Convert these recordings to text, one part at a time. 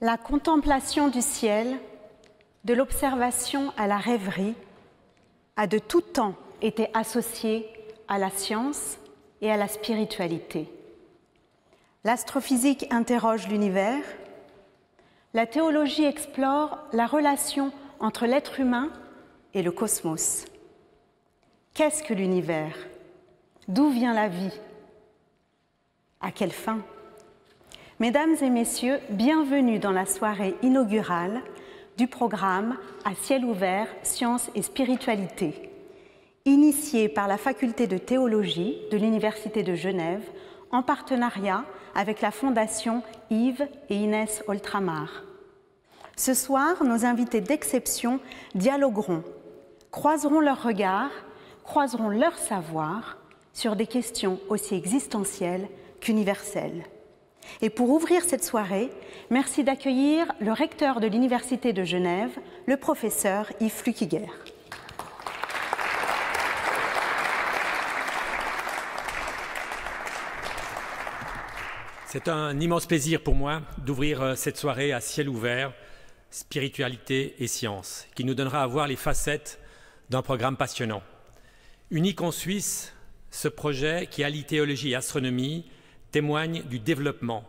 La contemplation du ciel, de l'observation à la rêverie, a de tout temps été associée à la science et à la spiritualité. L'astrophysique interroge l'univers, la théologie explore la relation entre l'être humain et le cosmos. Qu'est-ce que l'univers? D'où vient la vie? À quelle fin? Mesdames et messieurs, bienvenue dans la soirée inaugurale du programme à ciel ouvert Sciences et Spiritualité, initié par la Faculté de théologie de l'Université de Genève en partenariat avec la Fondation Yves et Inès Oltramar. Ce soir, nos invités d'exception dialogueront, croiseront leurs regards, croiseront leur savoir sur des questions aussi existentielles qu'universelles. Et pour ouvrir cette soirée, merci d'accueillir le recteur de l'Université de Genève, le professeur Yves Flukiger. C'est un immense plaisir pour moi d'ouvrir cette soirée à ciel ouvert, spiritualité et science, qui nous donnera à voir les facettes d'un programme passionnant. Unique en Suisse, ce projet qui allie théologie et astronomie témoigne du développement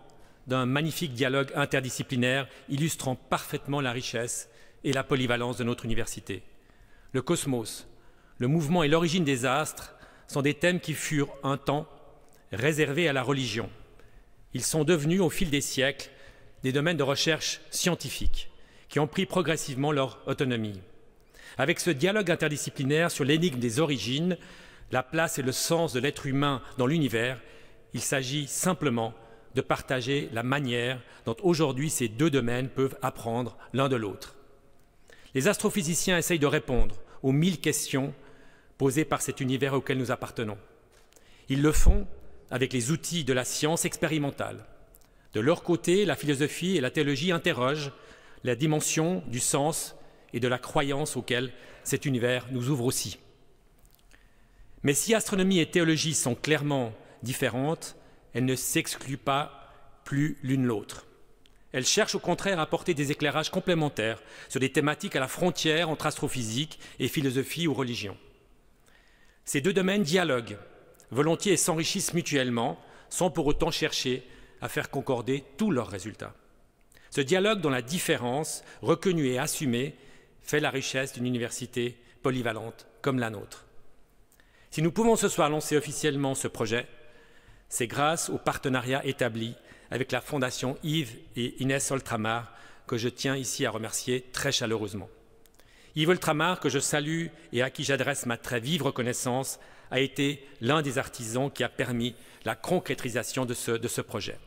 d'un magnifique dialogue interdisciplinaire illustrant parfaitement la richesse et la polyvalence de notre université. Le cosmos, le mouvement et l'origine des astres sont des thèmes qui furent un temps réservés à la religion. Ils sont devenus au fil des siècles des domaines de recherche scientifique qui ont pris progressivement leur autonomie. Avec ce dialogue interdisciplinaire sur l'énigme des origines, la place et le sens de l'être humain dans l'univers, il s'agit simplement de partager la manière dont aujourd'hui ces deux domaines peuvent apprendre l'un de l'autre. Les astrophysiciens essayent de répondre aux 1000 questions posées par cet univers auquel nous appartenons. Ils le font avec les outils de la science expérimentale. De leur côté, la philosophie et la théologie interrogent la dimension du sens et de la croyance auquel cet univers nous ouvre aussi. Mais si astronomie et théologie sont clairement différentes, elles ne s'excluent pas plus l'une l'autre. Elles cherchent au contraire à apporter des éclairages complémentaires sur des thématiques à la frontière entre astrophysique et philosophie ou religion. Ces deux domaines dialoguent volontiers et s'enrichissent mutuellement, sans pour autant chercher à faire concorder tous leurs résultats. Ce dialogue dont la différence, reconnue et assumée, fait la richesse d'une université polyvalente comme la nôtre. Si nous pouvons ce soir lancer officiellement ce projet, c'est grâce au partenariat établi avec la Fondation Yves et Inès Oltramar que je tiens ici à remercier très chaleureusement. Yves Oltramar, que je salue et à qui j'adresse ma très vive reconnaissance, a été l'un des artisans qui a permis la concrétisation de ce projet.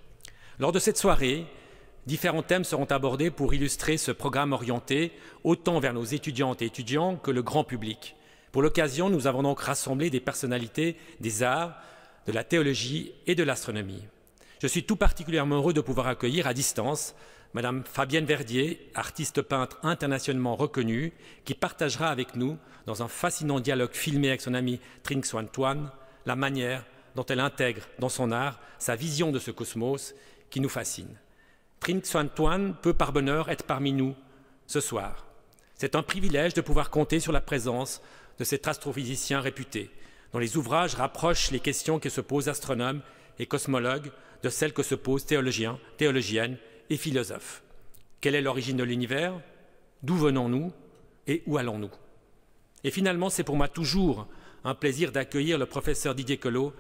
Lors de cette soirée, différents thèmes seront abordés pour illustrer ce programme orienté autant vers nos étudiantes et étudiants que le grand public. Pour l'occasion, nous avons donc rassemblé des personnalités des arts, de la théologie et de l'astronomie. Je suis tout particulièrement heureux de pouvoir accueillir à distance Madame Fabienne Verdier, artiste peintre internationalement reconnue, qui partagera avec nous, dans un fascinant dialogue filmé avec son ami Trinh Xuan Tuan, la manière dont elle intègre dans son art sa vision de ce cosmos qui nous fascine. Trinh Xuan Tuan peut par bonheur être parmi nous ce soir. C'est un privilège de pouvoir compter sur la présence de cet astrophysicien réputé, dont les ouvrages rapprochent les questions que se posent astronomes et cosmologues de celles que se posent théologiens, théologiennes et philosophes. Quelle est l'origine de l'univers? D'où venons-nous? Et où allons-nous? Et finalement, c'est pour moi toujours un plaisir d'accueillir le professeur Didier Queloz,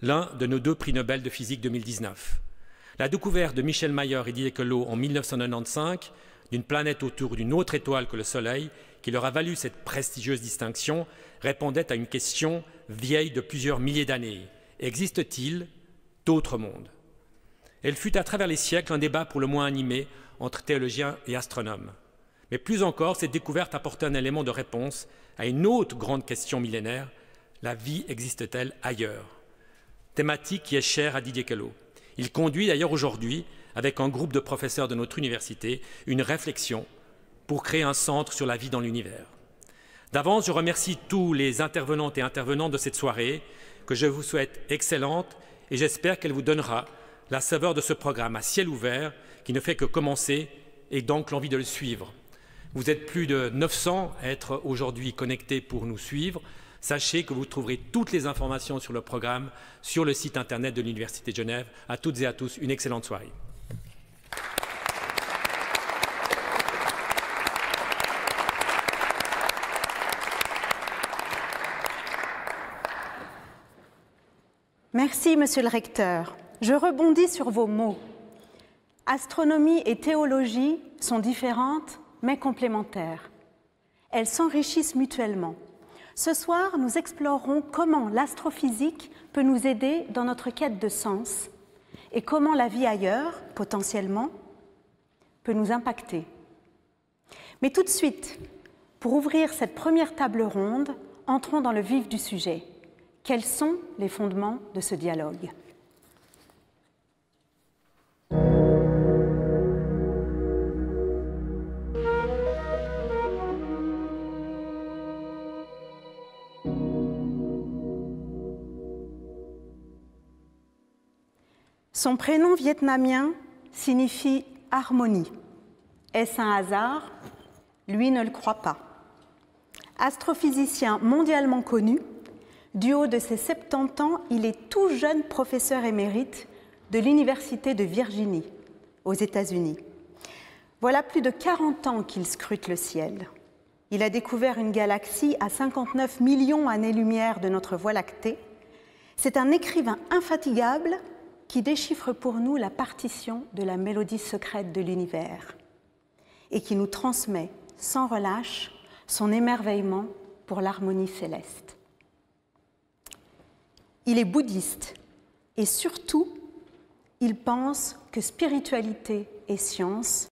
l'un de nos 2 prix Nobel de physique 2019. La découverte de Michel Mayor et Didier Queloz en 1995 d'une planète autour d'une autre étoile que le Soleil, qui leur a valu cette prestigieuse distinction, répondait à une question vieille de plusieurs milliers d'années. Existe-t-il d'autres mondes? Elle fut à travers les siècles un débat pour le moins animé entre théologiens et astronomes. Mais plus encore, cette découverte apportait un élément de réponse à une autre grande question millénaire: la vie existe-t-elle ailleurs? Thématique qui est chère à Didier Queloz. Il conduit d'ailleurs aujourd'hui, avec un groupe de professeurs de notre université, une réflexion pour créer un centre sur la vie dans l'univers. D'avance, je remercie tous les intervenantes et intervenants de cette soirée, que je vous souhaite excellente, et j'espère qu'elle vous donnera la saveur de ce programme à ciel ouvert qui ne fait que commencer et donc l'envie de le suivre. Vous êtes plus de 900 à être aujourd'hui connectés pour nous suivre. Sachez que vous trouverez toutes les informations sur le programme sur le site internet de l'Université de Genève. À toutes et à tous, une excellente soirée. Merci, Monsieur le Recteur. Je rebondis sur vos mots. Astronomie et théologie sont différentes, mais complémentaires. Elles s'enrichissent mutuellement. Ce soir, nous explorerons comment l'astrophysique peut nous aider dans notre quête de sens et comment la vie ailleurs, potentiellement, peut nous impacter. Mais tout de suite, pour ouvrir cette première table ronde, entrons dans le vif du sujet. Quels sont les fondements de ce dialogue ? Son prénom vietnamien signifie harmonie. Est-ce un hasard? Lui ne le croit pas. Astrophysicien mondialement connu, du haut de ses 70 ans, il est tout jeune professeur émérite de l'Université de Virginie, aux États-Unis. Voilà plus de 40 ans qu'il scrute le ciel. Il a découvert une galaxie à 59 millions d'années-lumière de notre Voie lactée. C'est un écrivain infatigable qui déchiffre pour nous la partition de la mélodie secrète de l'univers et qui nous transmet sans relâche son émerveillement pour l'harmonie céleste. Il est bouddhiste et surtout, il pense que spiritualité et science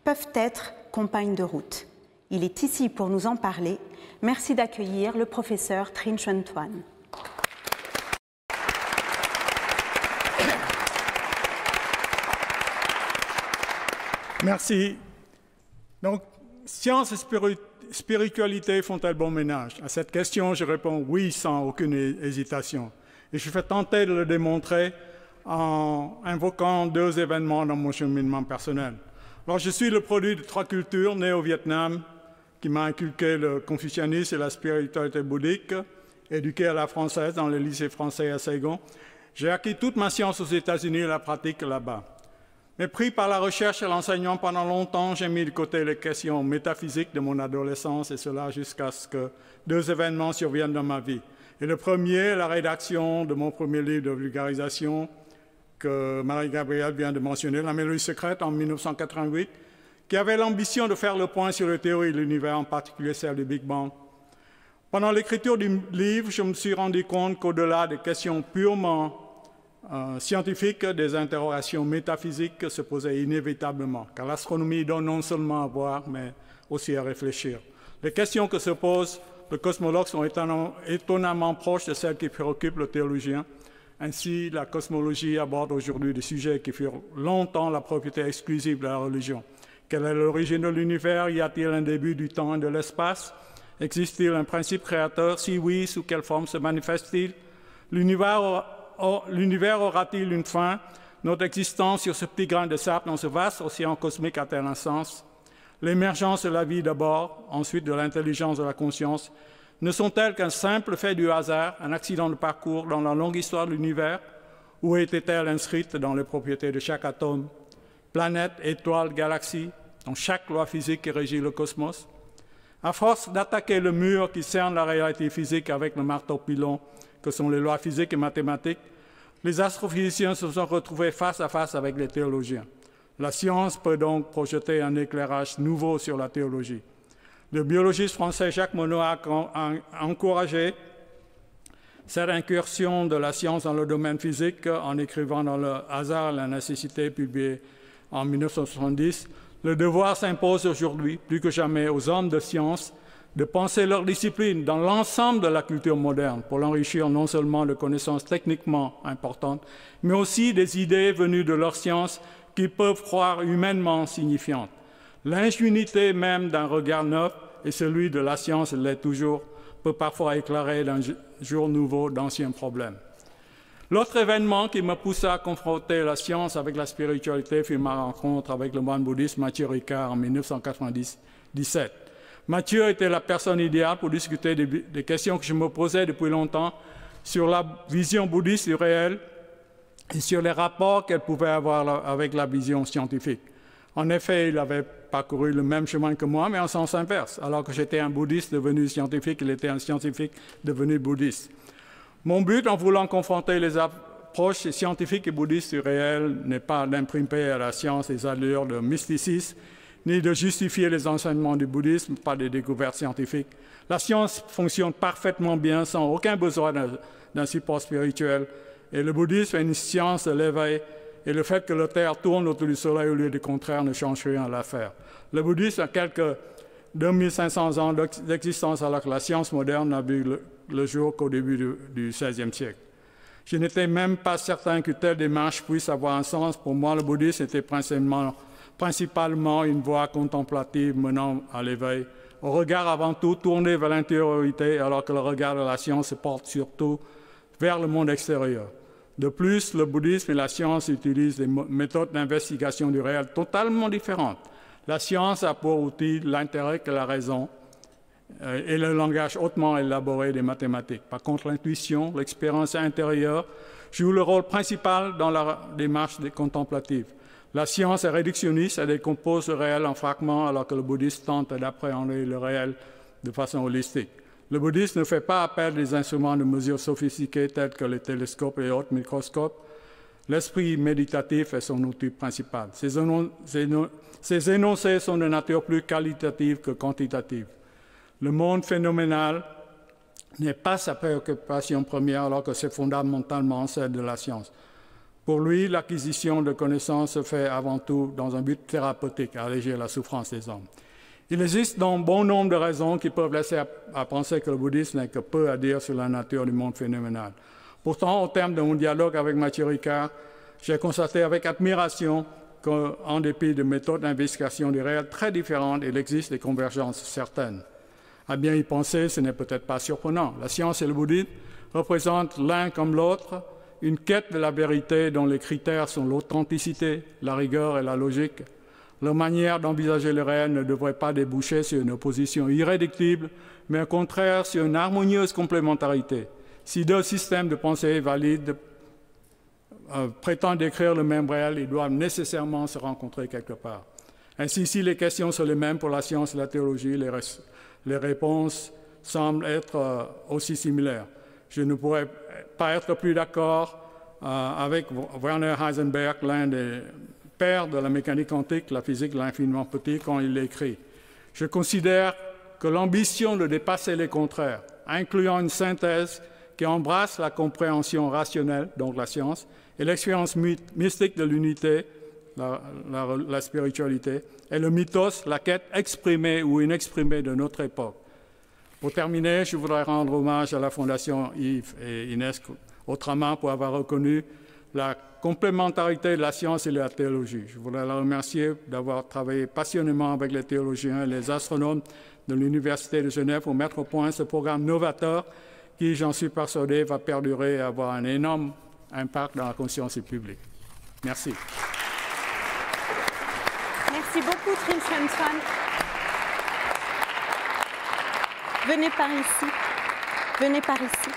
peuvent être compagnes de route. Il est ici pour nous en parler. Merci d'accueillir le professeur Trinh Xuân Toan. Merci. Donc, science et spiritualité font-elles bon ménage? À cette question, je réponds oui sans aucune hésitation. Et je vais tenter de le démontrer en invoquant deux événements dans mon cheminement personnel. Alors, je suis le produit de trois cultures, né au Vietnam, qui m'a inculqué le confucianisme et la spiritualité bouddhique, éduqué à la française dans le lycée français à Saigon. J'ai acquis toute ma science aux États-Unis et la pratique là-bas. Mais pris par la recherche et l'enseignement pendant longtemps, j'ai mis de côté les questions métaphysiques de mon adolescence, et cela jusqu'à ce que deux événements surviennent dans ma vie. Et le premier, la rédaction de mon premier livre de vulgarisation que Marie-Gabrielle vient de mentionner, La Mélodie secrète, en 1988, qui avait l'ambition de faire le point sur les théories de l'univers, en particulier celle du Big Bang. Pendant l'écriture du livre, je me suis rendu compte qu'au-delà des questions purement scientifiques, des interrogations métaphysiques se posaient inévitablement, car l'astronomie donne non seulement à voir, mais aussi à réfléchir. Les questions que se pose le cosmologue sont étonnamment proches de celles qui préoccupent le théologien. Ainsi, la cosmologie aborde aujourd'hui des sujets qui furent longtemps la propriété exclusive de la religion. Quelle est l'origine de l'univers? Y a-t-il un début du temps et de l'espace? Existe-t-il un principe créateur? Si oui, sous quelle forme se manifeste-t-il? L'univers aura-t-il une fin? Notre existence sur ce petit grain de sable dans ce vaste océan cosmique a-t-elle un sens? L'émergence de la vie d'abord, ensuite de l'intelligence de la conscience, ne sont-elles qu'un simple fait du hasard, un accident de parcours dans la longue histoire de l'univers? Où étaient-elles inscrites dans les propriétés de chaque atome? Planète, étoile, galaxie, dans chaque loi physique qui régit le cosmos? À force d'attaquer le mur qui cerne la réalité physique avec le marteau-pilon, que sont les lois physiques et mathématiques, les astrophysiciens se sont retrouvés face à face avec les théologiens. La science peut donc projeter un éclairage nouveau sur la théologie. Le biologiste français Jacques Monod a encouragé cette incursion de la science dans le domaine physique en écrivant dans Le hasard et la nécessité, publié en 1970. Le devoir s'impose aujourd'hui, plus que jamais, aux hommes de science de penser leur discipline dans l'ensemble de la culture moderne pour l'enrichir non seulement de connaissances techniquement importantes, mais aussi des idées venues de leur science qu'ils peuvent croire humainement signifiantes. L'ingénuité même d'un regard neuf, et celui de la science l'est toujours, peut parfois éclairer d'un jour nouveau d'anciens problèmes. L'autre événement qui m'a poussé à confronter la science avec la spiritualité fut ma rencontre avec le moine bouddhiste Mathieu Ricard en 1997. Mathieu était la personne idéale pour discuter des questions que je me posais depuis longtemps sur la vision bouddhiste du réel et sur les rapports qu'elle pouvait avoir avec la vision scientifique. En effet, il avait parcouru le même chemin que moi, mais en sens inverse. Alors que j'étais un bouddhiste devenu scientifique, il était un scientifique devenu bouddhiste. Mon but en voulant confronter les approches scientifiques et bouddhistes du réel n'est pas d'imprimer à la science des allures de mysticisme, ni de justifier les enseignements du bouddhisme par des découvertes scientifiques. La science fonctionne parfaitement bien sans aucun besoin d'un support spirituel. Et le bouddhisme est une science de l'éveil, et le fait que la Terre tourne autour du Soleil au lieu du contraire ne change rien à l'affaire. Le bouddhisme a quelques 2500 ans d'existence, alors que la science moderne n'a vu le jour qu'au début du XVIe siècle. Je n'étais même pas certain que telle démarche puisse avoir un sens. Pour moi, le bouddhisme était principalement une voie contemplative menant à l'éveil, au regard avant tout tourné vers l'intériorité, alors que le regard de la science se porte surtout vers le monde extérieur. De plus, le bouddhisme et la science utilisent des méthodes d'investigation du réel totalement différentes. La science a pour outil l'intérêt que la raison et le langage hautement élaboré des mathématiques. Par contre, l'intuition, l'expérience intérieure jouent le rôle principal dans la démarche contemplative. La science est réductionniste, elle décompose le réel en fragments, alors que le bouddhisme tente d'appréhender le réel de façon holistique. Le bouddhisme ne fait pas appel à des instruments de mesure sophistiqués tels que les télescopes et autres microscopes. L'esprit méditatif est son outil principal. Ces énoncés sont de nature plus qualitative que quantitative. Le monde phénoménal n'est pas sa préoccupation première, alors que c'est fondamentalement celle de la science. Pour lui, l'acquisition de connaissances se fait avant tout dans un but thérapeutique, à alléger la souffrance des hommes. Il existe donc bon nombre de raisons qui peuvent laisser à penser que le bouddhisme n'a que peu à dire sur la nature du monde phénoménal. Pourtant, au terme de mon dialogue avec Mathieu Ricard, j'ai constaté avec admiration qu'en dépit de méthodes d'investigation du réel très différentes, il existe des convergences certaines. À bien y penser, ce n'est peut-être pas surprenant. La science et le bouddhisme représentent l'un comme l'autre une quête de la vérité dont les critères sont l'authenticité, la rigueur et la logique. Leur manière d'envisager le réel ne devrait pas déboucher sur une opposition irréductible, mais au contraire sur une harmonieuse complémentarité. Si deux systèmes de pensée valides prétendent décrire le même réel, ils doivent nécessairement se rencontrer quelque part. Ainsi, si les questions sont les mêmes pour la science et la théologie, les réponses semblent être aussi similaires. Je ne pourrais pas être plus d'accord avec Werner Heisenberg, l'un des pères de la mécanique quantique, la physique de l'infiniment petit, quand il écrit « Je considère que l'ambition de dépasser les contraires, incluant une synthèse qui embrasse la compréhension rationnelle, donc la science, et l'expérience mystique de l'unité, la spiritualité, et le mythos, la quête exprimée ou inexprimée de notre époque. » Pour terminer, je voudrais rendre hommage à la Fondation Yves et Inès Autrement pour avoir reconnu la complémentarité de la science et de la théologie. Je voudrais la remercier d'avoir travaillé passionnément avec les théologiens et les astronomes de l'Université de Genève pour mettre au point ce programme novateur qui, j'en suis persuadé, va perdurer et avoir un énorme impact dans la conscience du public. Merci. Merci beaucoup, Trinchen Swan. Venez par ici. Venez par ici.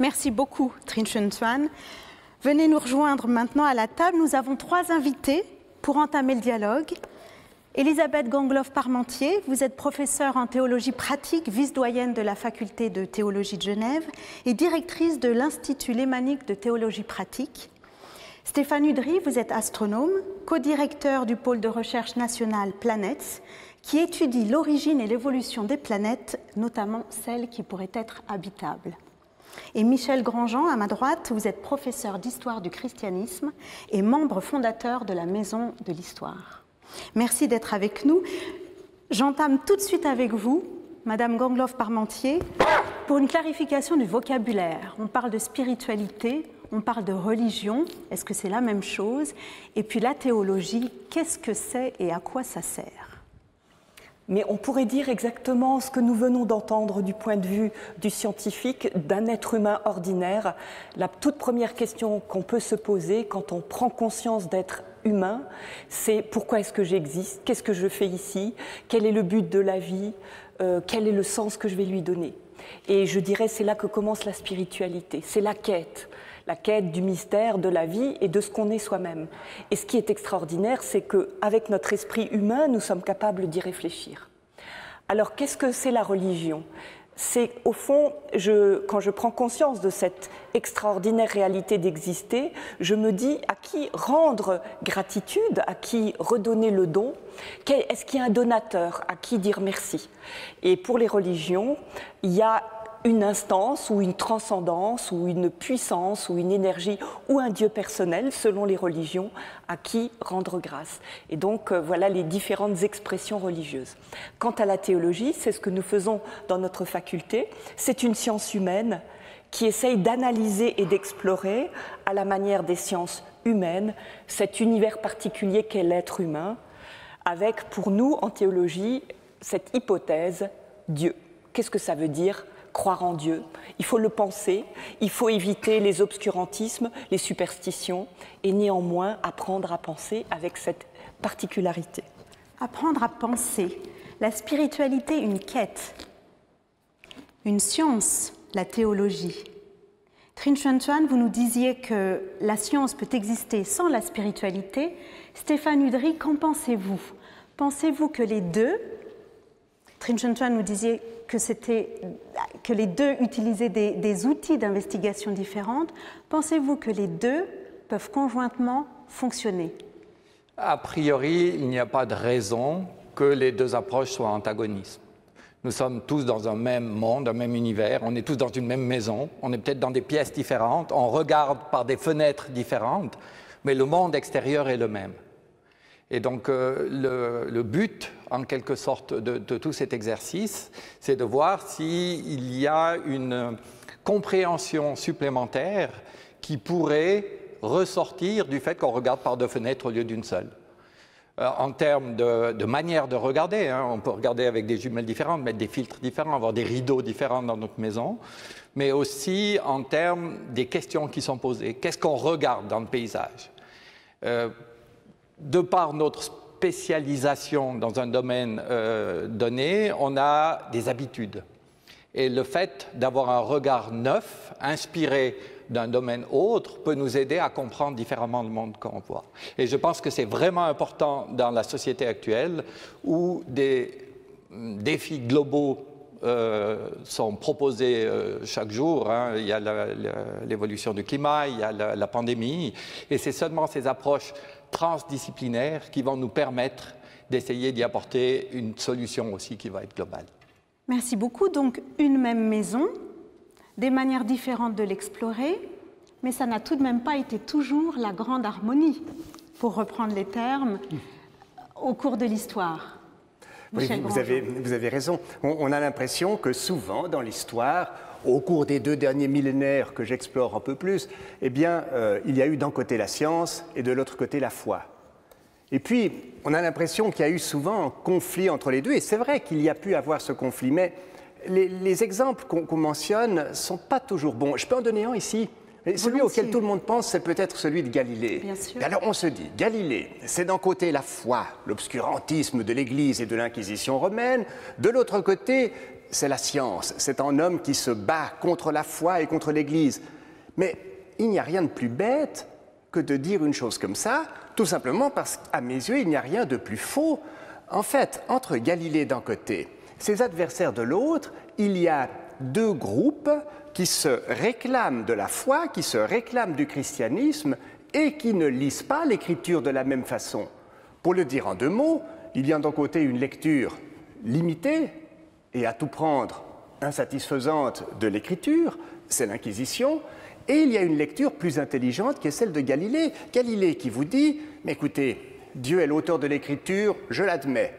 Merci beaucoup, Trinchen Swan. Venez nous rejoindre maintenant à la table. Nous avons 3 invités pour entamer le dialogue. Elisabeth Gangloff-Parmentier, vous êtes professeure en théologie pratique, vice-doyenne de la faculté de théologie de Genève et directrice de l'Institut lémanique de théologie pratique. Stéphane Udry, vous êtes astronome, co-directeur du pôle de recherche national Planets, qui étudie l'origine et l'évolution des planètes, notamment celles qui pourraient être habitables. Et Michel Grandjean, à ma droite, vous êtes professeur d'histoire du christianisme et membre fondateur de la Maison de l'Histoire. Merci d'être avec nous. J'entame tout de suite avec vous, Madame Gangloff-Parmentier, pour une clarification du vocabulaire. On parle de spiritualité, on parle de religion, est-ce que c'est la même chose? Et puis la théologie, qu'est-ce que c'est et à quoi ça sert? Mais on pourrait dire exactement ce que nous venons d'entendre du point de vue du scientifique, d'un être humain ordinaire. La toute première question qu'on peut se poser quand on prend conscience d'être humain, c'est pourquoi est-ce que j'existe? Qu'est-ce que je fais ici? Quel est le but de la vie? Quel est le sens que je vais lui donner? Et je dirais c'est là que commence la spiritualité, c'est la quête du mystère, de la vie et de ce qu'on est soi-même. Et ce qui est extraordinaire, c'est qu'avec notre esprit humain, nous sommes capables d'y réfléchir. Alors, qu'est-ce que c'est la religion? C'est, au fond, quand je prends conscience de cette extraordinaire réalité d'exister, je me dis à qui rendre gratitude, à qui redonner le don, est-ce qu'il y a un donateur, à qui dire merci? Et pour les religions, il y a une instance ou une transcendance ou une puissance ou une énergie ou un Dieu personnel, selon les religions, à qui rendre grâce. Et donc, voilà les différentes expressions religieuses. Quant à la théologie, c'est ce que nous faisons dans notre faculté. C'est une science humaine qui essaye d'analyser et d'explorer, à la manière des sciences humaines, cet univers particulier qu'est l'être humain, avec, pour nous, en théologie, cette hypothèse Dieu. Qu'est-ce que ça veut dire ? Croire en Dieu, il faut le penser, il faut éviter les obscurantismes, les superstitions, et néanmoins apprendre à penser avec cette particularité. Apprendre à penser, la spiritualité, une quête, une science, la théologie. Trinh Xuan Xuan, vous nous disiez que la science peut exister sans la spiritualité. Stéphane Udry, qu'en pensez-vous? Pensez-vous que les deux, Trinh Xuan Xuan nous disait que les deux utilisaient des outils d'investigation différents. Pensez-vous que les deux peuvent conjointement fonctionner? A priori, il n'y a pas de raison que les deux approches soient antagonistes. Nous sommes tous dans un même monde, un même univers, on est tous dans une même maison, on est peut-être dans des pièces différentes, on regarde par des fenêtres différentes, mais le monde extérieur est le même. Et donc le but, en quelque sorte, de tout cet exercice, c'est de voir s'il y a une compréhension supplémentaire qui pourrait ressortir du fait qu'on regarde par deux fenêtres au lieu d'une seule. En termes de manière de regarder, hein, on peut regarder avec des jumelles différentes, mettre des filtres différents, avoir des rideaux différents dans notre maison, mais aussi en termes des questions qui sont posées. Qu'est-ce qu'on regarde dans le paysage? De par notre spécialisation dans un domaine donné, on a des habitudes. Et le fait d'avoir un regard neuf, inspiré d'un domaine autre, peut nous aider à comprendre différemment le monde qu'on voit. Et je pense que c'est vraiment important dans la société actuelle où des défis globaux sont proposés chaque jour. Hein. Il y a l'évolution du climat, il y a la pandémie, et c'est seulement ces approches transdisciplinaires qui vont nous permettre d'essayer d'y apporter une solution aussi qui va être globale. Merci beaucoup. Donc, une même maison, des manières différentes de l'explorer, mais ça n'a tout de même pas été toujours la grande harmonie, pour reprendre les termes, au cours de l'histoire. Oui, vous avez raison. On a l'impression que souvent, dans l'histoire, au cours des 2 derniers millénaires que j'explore un peu plus, eh bien, il y a eu d'un côté la science et de l'autre côté la foi. Et puis, on a l'impression qu'il y a eu souvent un conflit entre les deux, et c'est vrai qu'il y a pu avoir ce conflit, mais les exemples qu'on mentionne ne sont pas toujours bons. Je peux en donner un ici. Celui auquel tout le monde pense, c'est peut-être celui de Galilée. Bien sûr. Et alors on se dit, Galilée, c'est d'un côté la foi, l'obscurantisme de l'Église et de l'Inquisition romaine, de l'autre côté, c'est la science, c'est un homme qui se bat contre la foi et contre l'Église. Mais il n'y a rien de plus bête que de dire une chose comme ça, tout simplement parce qu'à mes yeux, il n'y a rien de plus faux. En fait, entre Galilée d'un côté, ses adversaires de l'autre, il y a 2 groupes qui se réclament de la foi, qui se réclament du christianisme et qui ne lisent pas l'Écriture de la même façon. Pour le dire en 2 mots, il y a d'un côté une lecture limitée et à tout prendre insatisfaisante de l'Écriture, c'est l'Inquisition, et il y a une lecture plus intelligente qui est celle de Galilée. Galilée qui vous dit, mais écoutez, Dieu est l'auteur de l'Écriture, je l'admets.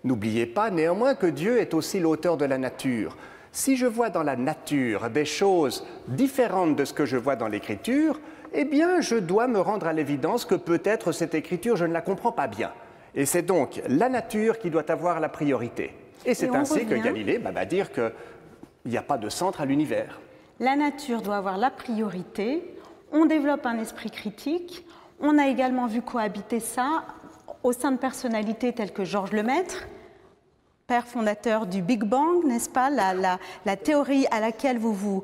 N'oubliez pas néanmoins que Dieu est aussi l'auteur de la nature. Si je vois dans la nature des choses différentes de ce que je vois dans l'Écriture, eh bien, je dois me rendre à l'évidence que peut-être cette Écriture, je ne la comprends pas bien. Et c'est donc la nature qui doit avoir la priorité. Et c'est ainsi que Galilée va dire qu'il n'y a pas de centre à l'univers. La nature doit avoir la priorité, on développe un esprit critique, on a également vu cohabiter ça au sein de personnalités telles que Georges Lemaître, père fondateur du Big Bang, n'est-ce pas, la théorie à laquelle vous vous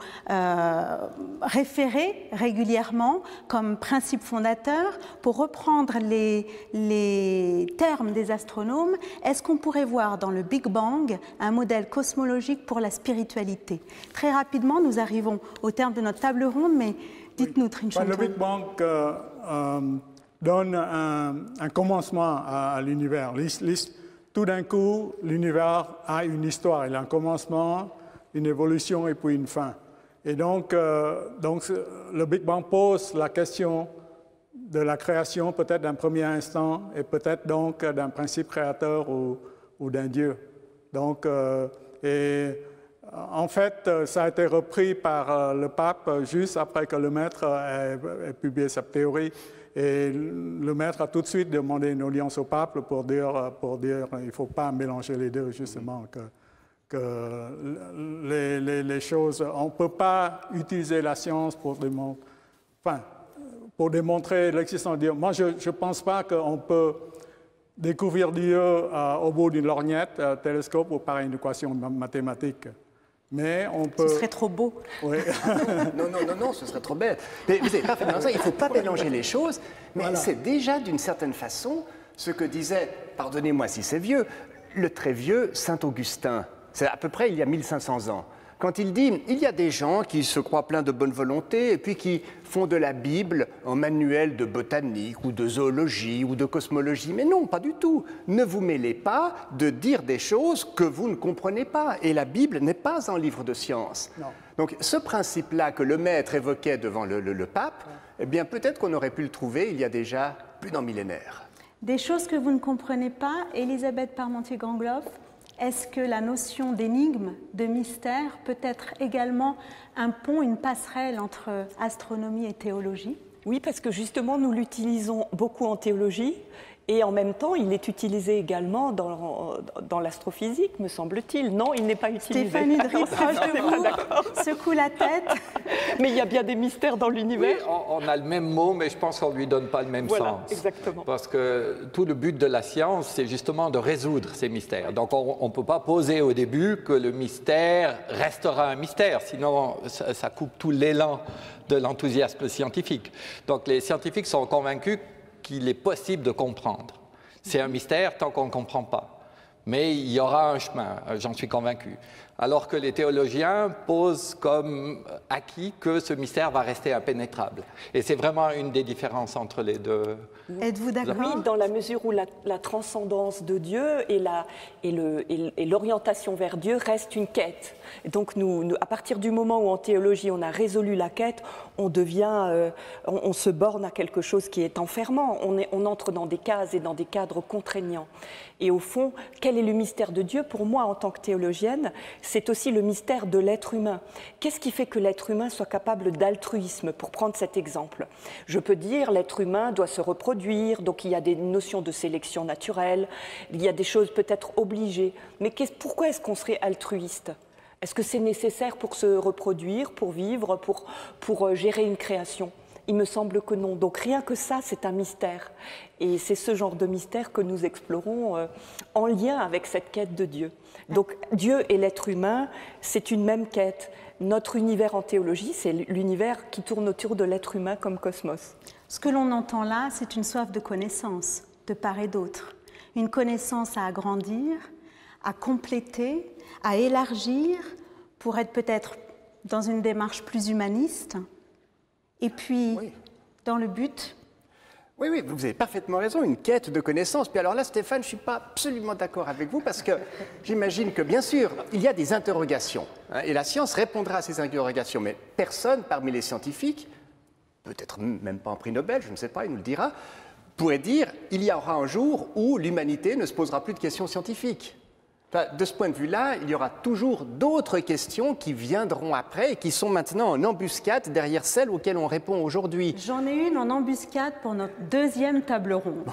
référez régulièrement comme principe fondateur. Pour reprendre les termes des astronomes, est-ce qu'on pourrait voir dans le Big Bang un modèle cosmologique pour la spiritualité? Très rapidement, nous arrivons au terme de notre table ronde, mais dites-nous, Trinchon. Le Big Bang donne un commencement à l'univers. Tout d'un coup, l'univers a une histoire. Il a un commencement, une évolution et puis une fin. Et donc le Big Bang pose la question de la création, peut-être d'un premier instant, et peut-être donc d'un principe créateur ou d'un Dieu. Donc, en fait, ça a été repris par le pape juste après que Lemaître ait publié sa théorie. Et Lemaître a tout de suite demandé une audience au pape pour dire il ne faut pas mélanger les deux, justement, que les choses... On ne peut pas utiliser la science pour démontrer l'existence de Dieu. Moi, je ne pense pas qu'on peut découvrir Dieu au bout d'une lorgnette, télescope ou par une équation mathématique. Mais on peut... Ce serait trop beau. Oui. non, ce serait trop bête. Mais vous avez parfaitement raison, il ne faut pas mélanger les choses, mais voilà. C'est déjà d'une certaine façon ce que disait, pardonnez-moi si c'est vieux, le très vieux Saint Augustin. C'est à peu près il y a 1500 ans. Quand il dit, il y a des gens qui se croient pleins de bonne volonté et puis qui font de la Bible un manuel de botanique ou de zoologie ou de cosmologie. Mais non, pas du tout. Ne vous mêlez pas de dire des choses que vous ne comprenez pas. Et la Bible n'est pas un livre de science. Non. Donc ce principe-là que Lemaître évoquait devant le pape, eh bien peut-être qu'on aurait pu le trouver il y a déjà plus d'un millénaire. Des choses que vous ne comprenez pas, Elisabeth Parmentier-Gangloff, est-ce que la notion d'énigme, de mystère, peut être également un pont, une passerelle entre astronomie et théologie? Oui, parce que justement, nous l'utilisons beaucoup en théologie et en même temps, il est utilisé également dans l'astrophysique, me semble-t-il. Non, il n'est pas utilisé. Stéphane Udry, proche de vous, secoue la tête. Mais il y a bien des mystères dans l'univers. Oui, on a le même mot, mais je pense qu'on ne lui donne pas le même sens. Exactement. Parce que tout le but de la science, c'est justement de résoudre ces mystères. Donc on ne peut pas poser au début que le mystère restera un mystère, sinon ça coupe tout l'élan de l'enthousiasme scientifique. Donc les scientifiques sont convaincus qu'il est possible de comprendre. C'est un mystère tant qu'on ne comprend pas. Mais il y aura un chemin, j'en suis convaincu. Alors que les théologiens posent comme acquis que ce mystère va rester impénétrable. Et c'est vraiment une des différences entre les deux. Êtes-vous d'accord? Oui, dans la mesure où la transcendance de Dieu et l'orientation vers Dieu reste une quête. Et donc à partir du moment où en théologie on a résolu la quête, on se borne à quelque chose qui est enfermant. On entre dans des cases et dans des cadres contraignants. Et au fond, quel est le mystère de Dieu? Pour moi, en tant que théologienne, c'est aussi le mystère de l'être humain. Qu'est-ce qui fait que l'être humain soit capable d'altruisme? Pour prendre cet exemple, je peux dire l'être humain doit se reproduire, donc il y a des notions de sélection naturelle, il y a des choses peut-être obligées. Mais pourquoi est-ce qu'on serait altruiste? Est-ce que c'est nécessaire pour se reproduire, pour vivre, pour gérer une création? Il me semble que non. Donc rien que ça, c'est un mystère. Et c'est ce genre de mystère que nous explorons en lien avec cette quête de Dieu. Donc Dieu et l'être humain, c'est une même quête. Notre univers en théologie, c'est l'univers qui tourne autour de l'être humain comme cosmos. Ce que l'on entend là, c'est une soif de connaissance, de part et d'autre. Une connaissance à agrandir, à compléter, à élargir, pour être peut-être dans une démarche plus humaniste. Et puis, oui, dans le but... Oui, vous avez parfaitement raison, une quête de connaissances. Puis alors là, Stéphane, je ne suis pas absolument d'accord avec vous parce que j'imagine que, bien sûr, il y a des interrogations. Et la science répondra à ces interrogations. Mais personne parmi les scientifiques, peut-être même pas un prix Nobel, je ne sais pas, il nous le dira, pourrait dire il y aura un jour où l'humanité ne se posera plus de questions scientifiques. Enfin, de ce point de vue-là, il y aura toujours d'autres questions qui viendront après et qui sont maintenant en embuscade derrière celles auxquelles on répond aujourd'hui. J'en ai une en embuscade pour notre deuxième table ronde.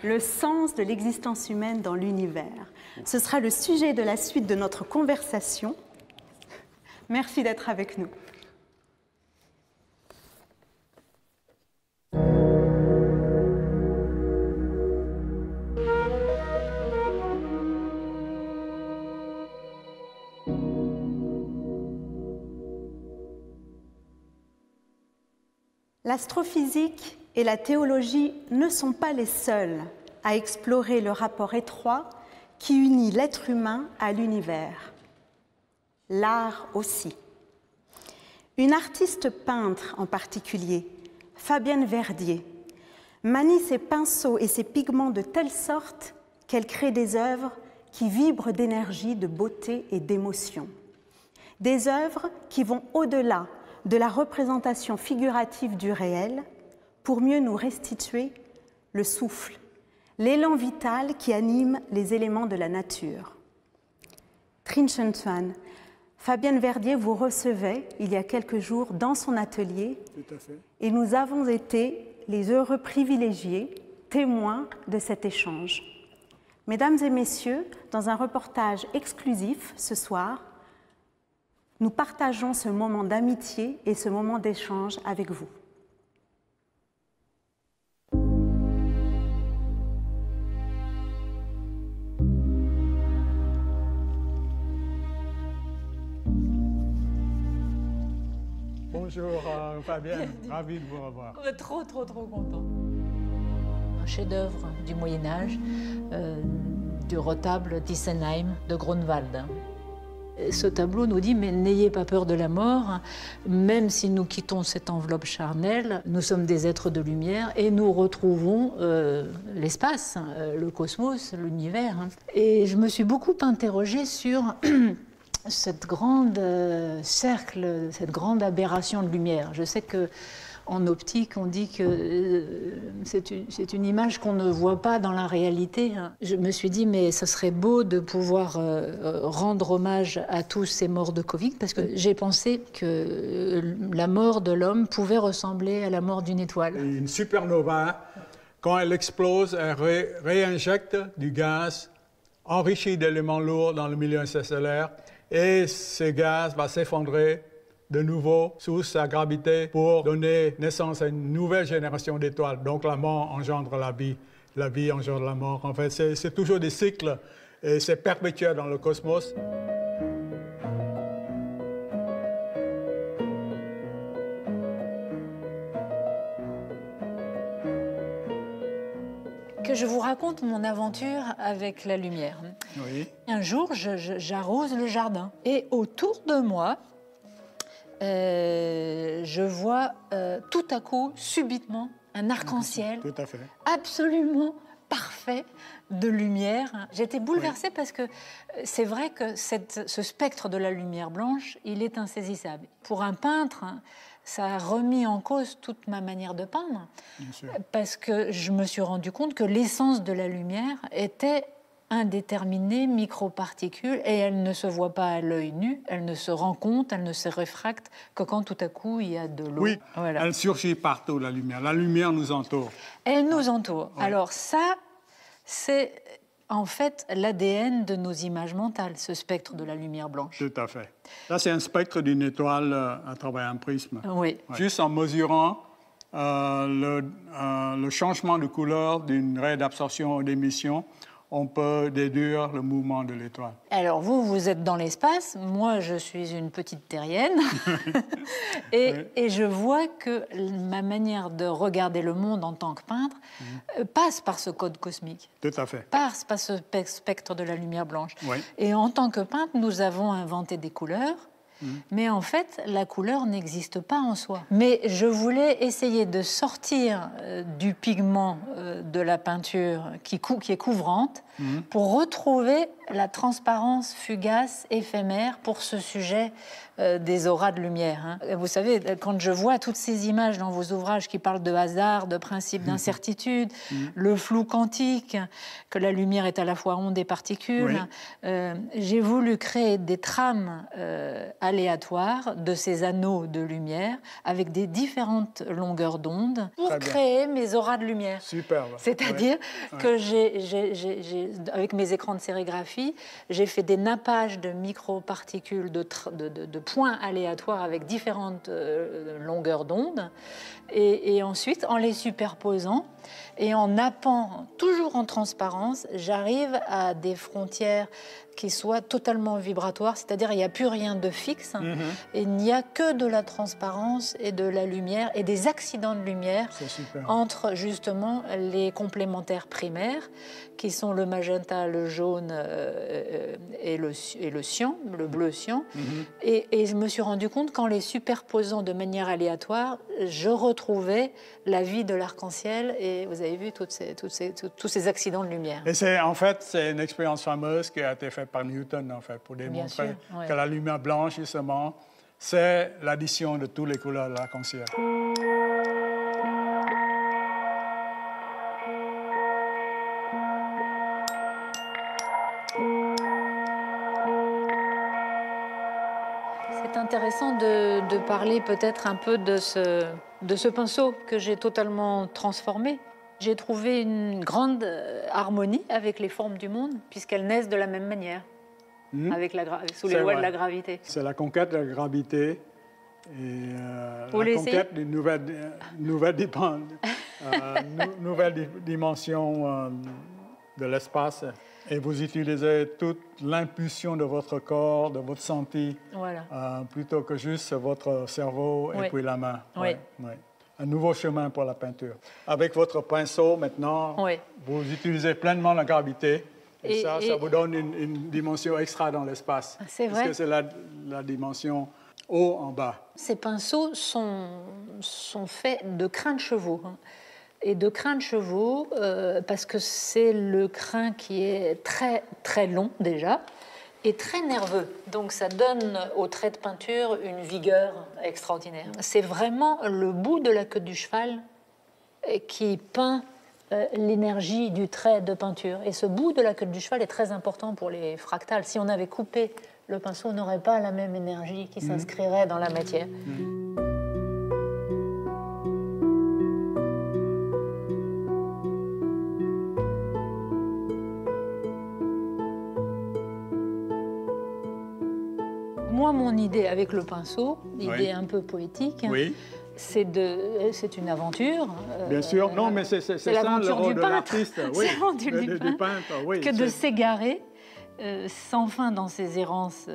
le sens de l'existence humaine dans l'univers. Ce sera le sujet de la suite de notre conversation. Merci d'être avec nous. L'astrophysique et la théologie ne sont pas les seuls à explorer le rapport étroit qui unit l'être humain à l'univers. L'art aussi. Une artiste peintre en particulier, Fabienne Verdier, manie ses pinceaux et ses pigments de telle sorte qu'elle crée des œuvres qui vibrent d'énergie, de beauté et d'émotion. Des œuvres qui vont au-delà de la représentation figurative du réel pour mieux nous restituer le souffle, l'élan vital qui anime les éléments de la nature. Trinh Xuân Xuan, Fabienne Verdier vous recevait il y a quelques jours dans son atelier. Tout à fait. Et nous avons été les heureux privilégiés, témoins de cet échange. Mesdames et messieurs, dans un reportage exclusif ce soir, nous partageons ce moment d'amitié et ce moment d'échange avec vous. Bonjour Fabienne, ravi de vous revoir. On est trop content. Un chef-d'œuvre du Moyen-Âge, du retable d'Issenheim de Grunewald. Ce tableau nous dit, mais n'ayez pas peur de la mort, même si nous quittons cette enveloppe charnelle, nous sommes des êtres de lumière et nous retrouvons l'espace, le cosmos, l'univers. Et je me suis beaucoup interrogée sur cette grande cercle, cette grande aberration de lumière. Je sais qu'en optique, on dit que c'est une image qu'on ne voit pas dans la réalité. Je me suis dit, mais ce serait beau de pouvoir rendre hommage à tous ces morts de Covid, parce que j'ai pensé que la mort de l'homme pouvait ressembler à la mort d'une étoile. Une supernova, quand elle explose, elle réinjecte du gaz enrichi d'éléments lourds dans le milieu interstellaire. Et ce gaz va s'effondrer de nouveau sous sa gravité pour donner naissance à une nouvelle génération d'étoiles. Donc la mort engendre la vie engendre la mort. En fait, c'est toujours des cycles et c'est perpétuel dans le cosmos. Que je vous raconte mon aventure avec la lumière. Oui. Un jour, j'arrose le jardin et autour de moi, je vois tout à coup, subitement, un arc-en-ciel Tout à fait. absolument parfait de lumière. J'étais bouleversée parce que c'est vrai que ce spectre de la lumière blanche, il est insaisissable. Pour un peintre, ça a remis en cause toute ma manière de peindre, parce que je me suis rendu compte que l'essence de la lumière était indéterminée, microparticule, et elle ne se voit pas à l'œil nu, elle ne se rend compte, elle ne se réfracte que quand tout à coup il y a de l'eau. Oui, voilà. Elle surgit partout, la lumière. La lumière nous entoure. Elle nous entoure. Ouais. Alors ça, c'est en fait l'ADN de nos images mentales, ce spectre de la lumière blanche. Tout à fait. Là, c'est un spectre d'une étoile à travers un prisme. Oui. Ouais. Juste en mesurant le changement de couleur d'une raie d'absorption ou d'émission, on peut déduire le mouvement de l'étoile. Alors vous êtes dans l'espace, moi je suis une petite terrienne, et je vois que ma manière de regarder le monde en tant que peintre passe par ce code cosmique. Tout à fait. Passe par ce spectre de la lumière blanche. Oui. Et en tant que peintre, nous avons inventé des couleurs, mais en fait, la couleur n'existe pas en soi. Mais je voulais essayer de sortir du pigment de la peinture qui est couvrante pour retrouver la transparence fugace, éphémère, pour ce sujet des auras de lumière. Hein. Vous savez, quand je vois toutes ces images dans vos ouvrages qui parlent de hasard, de principe d'incertitude, le flou quantique, que la lumière est à la fois onde et particule, j'ai voulu créer des trames aléatoires de ces anneaux de lumière avec des différentes longueurs d'onde pour créer mes auras de lumière. Superbe. C'est-à-dire que avec mes écrans de sérigraphie, j'ai fait des nappages de microparticules, de points aléatoires avec différentes longueurs d'onde. Et ensuite, en les superposant et en nappant toujours en transparence, j'arrive à des frontières qui soient totalement vibratoires, c'est-à-dire il n'y a plus rien de fixe, et il n'y a que de la transparence et de la lumière et des accidents de lumière entre justement les complémentaires primaires, qui sont le magenta, le jaune et le cyan, le bleu cyan. Et je me suis rendu compte qu'en les superposant de manière aléatoire, je retrouvais la vie de l'arc-en-ciel, et vous avez vu tous ces accidents de lumière. Et en fait, c'est une expérience fameuse qui a été faite par Newton, en fait, pour démontrer que la lumière blanche, justement, c'est l'addition de toutes les couleurs de l'arc-en-ciel. C'est intéressant de parler peut-être un peu de ce pinceau que j'ai totalement transformé. J'ai trouvé une grande harmonie avec les formes du monde, puisqu'elles naissent de la même manière, sous les lois de la gravité. C'est la conquête de la gravité et la conquête d'une nouvelle dimension de l'espace. Et vous utilisez toute l'impulsion de votre corps, de votre senti, plutôt que juste votre cerveau et puis la main. Un nouveau chemin pour la peinture. Avec votre pinceau, maintenant, vous utilisez pleinement la gravité. Et ça vous donne une dimension extra dans l'espace. C'est vrai. Parce que c'est la dimension haut en bas. Ces pinceaux sont faits de crins de chevaux. Et de crins de chevaux, parce que c'est le crin qui est très, très long déjà, et très nerveux. Donc ça donne au trait de peinture une vigueur extraordinaire. C'est vraiment le bout de la queue du cheval qui peint l'énergie du trait de peinture. Et ce bout de la queue du cheval est très important pour les fractales. Si on avait coupé le pinceau, on n'aurait pas la même énergie qui s'inscrirait dans la matière. Moi, mon idée avec le pinceau, l'idée un peu poétique, c'est une aventure. Bien sûr, non, mais c'est ça le rôle de l'artiste. C'est l'aventure du peintre, que de s'égarer sans fin dans ses errances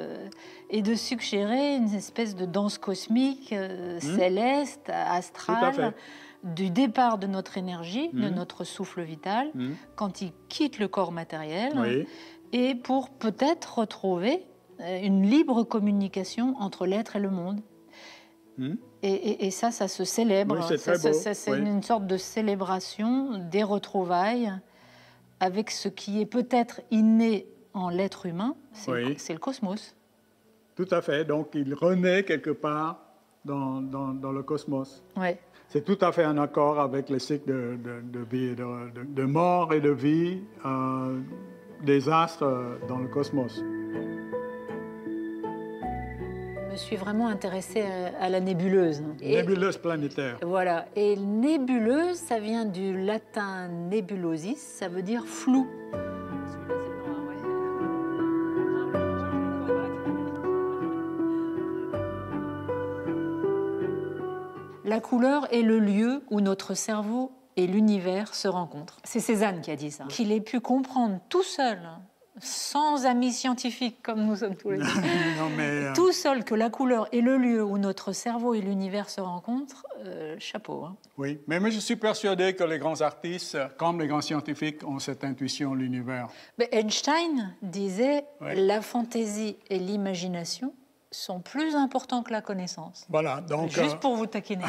et de suggérer une espèce de danse cosmique, céleste, astrale, du départ de notre énergie, de notre souffle vital, quand il quitte le corps matériel, et pour peut-être retrouver une libre communication entre l'être et le monde. Et ça se célèbre. Oui, c'est une sorte de célébration des retrouvailles avec ce qui est peut-être inné en l'être humain, c'est le cosmos. Tout à fait. Donc, il renaît quelque part dans le cosmos. C'est tout à fait en accord avec les cycles de vie, de mort et de vie des astres dans le cosmos. Je me suis vraiment intéressée à la nébuleuse. Nébuleuse planétaire. Voilà. Et nébuleuse, ça vient du latin nebulosis, ça veut dire flou. La couleur est le lieu où notre cerveau et l'univers se rencontrent. C'est Cézanne qui a dit ça. Qu'il ait pu comprendre tout seul, sans amis scientifiques comme nous sommes tous les deux, tout seul, que la couleur est le lieu où notre cerveau et l'univers se rencontrent, chapeau. Oui, mais moi je suis persuadé que les grands artistes, comme les grands scientifiques, ont cette intuition de l'univers. Einstein disait la fantaisie et l'imagination sont plus importants que la connaissance. Voilà, donc... Juste pour vous taquiner.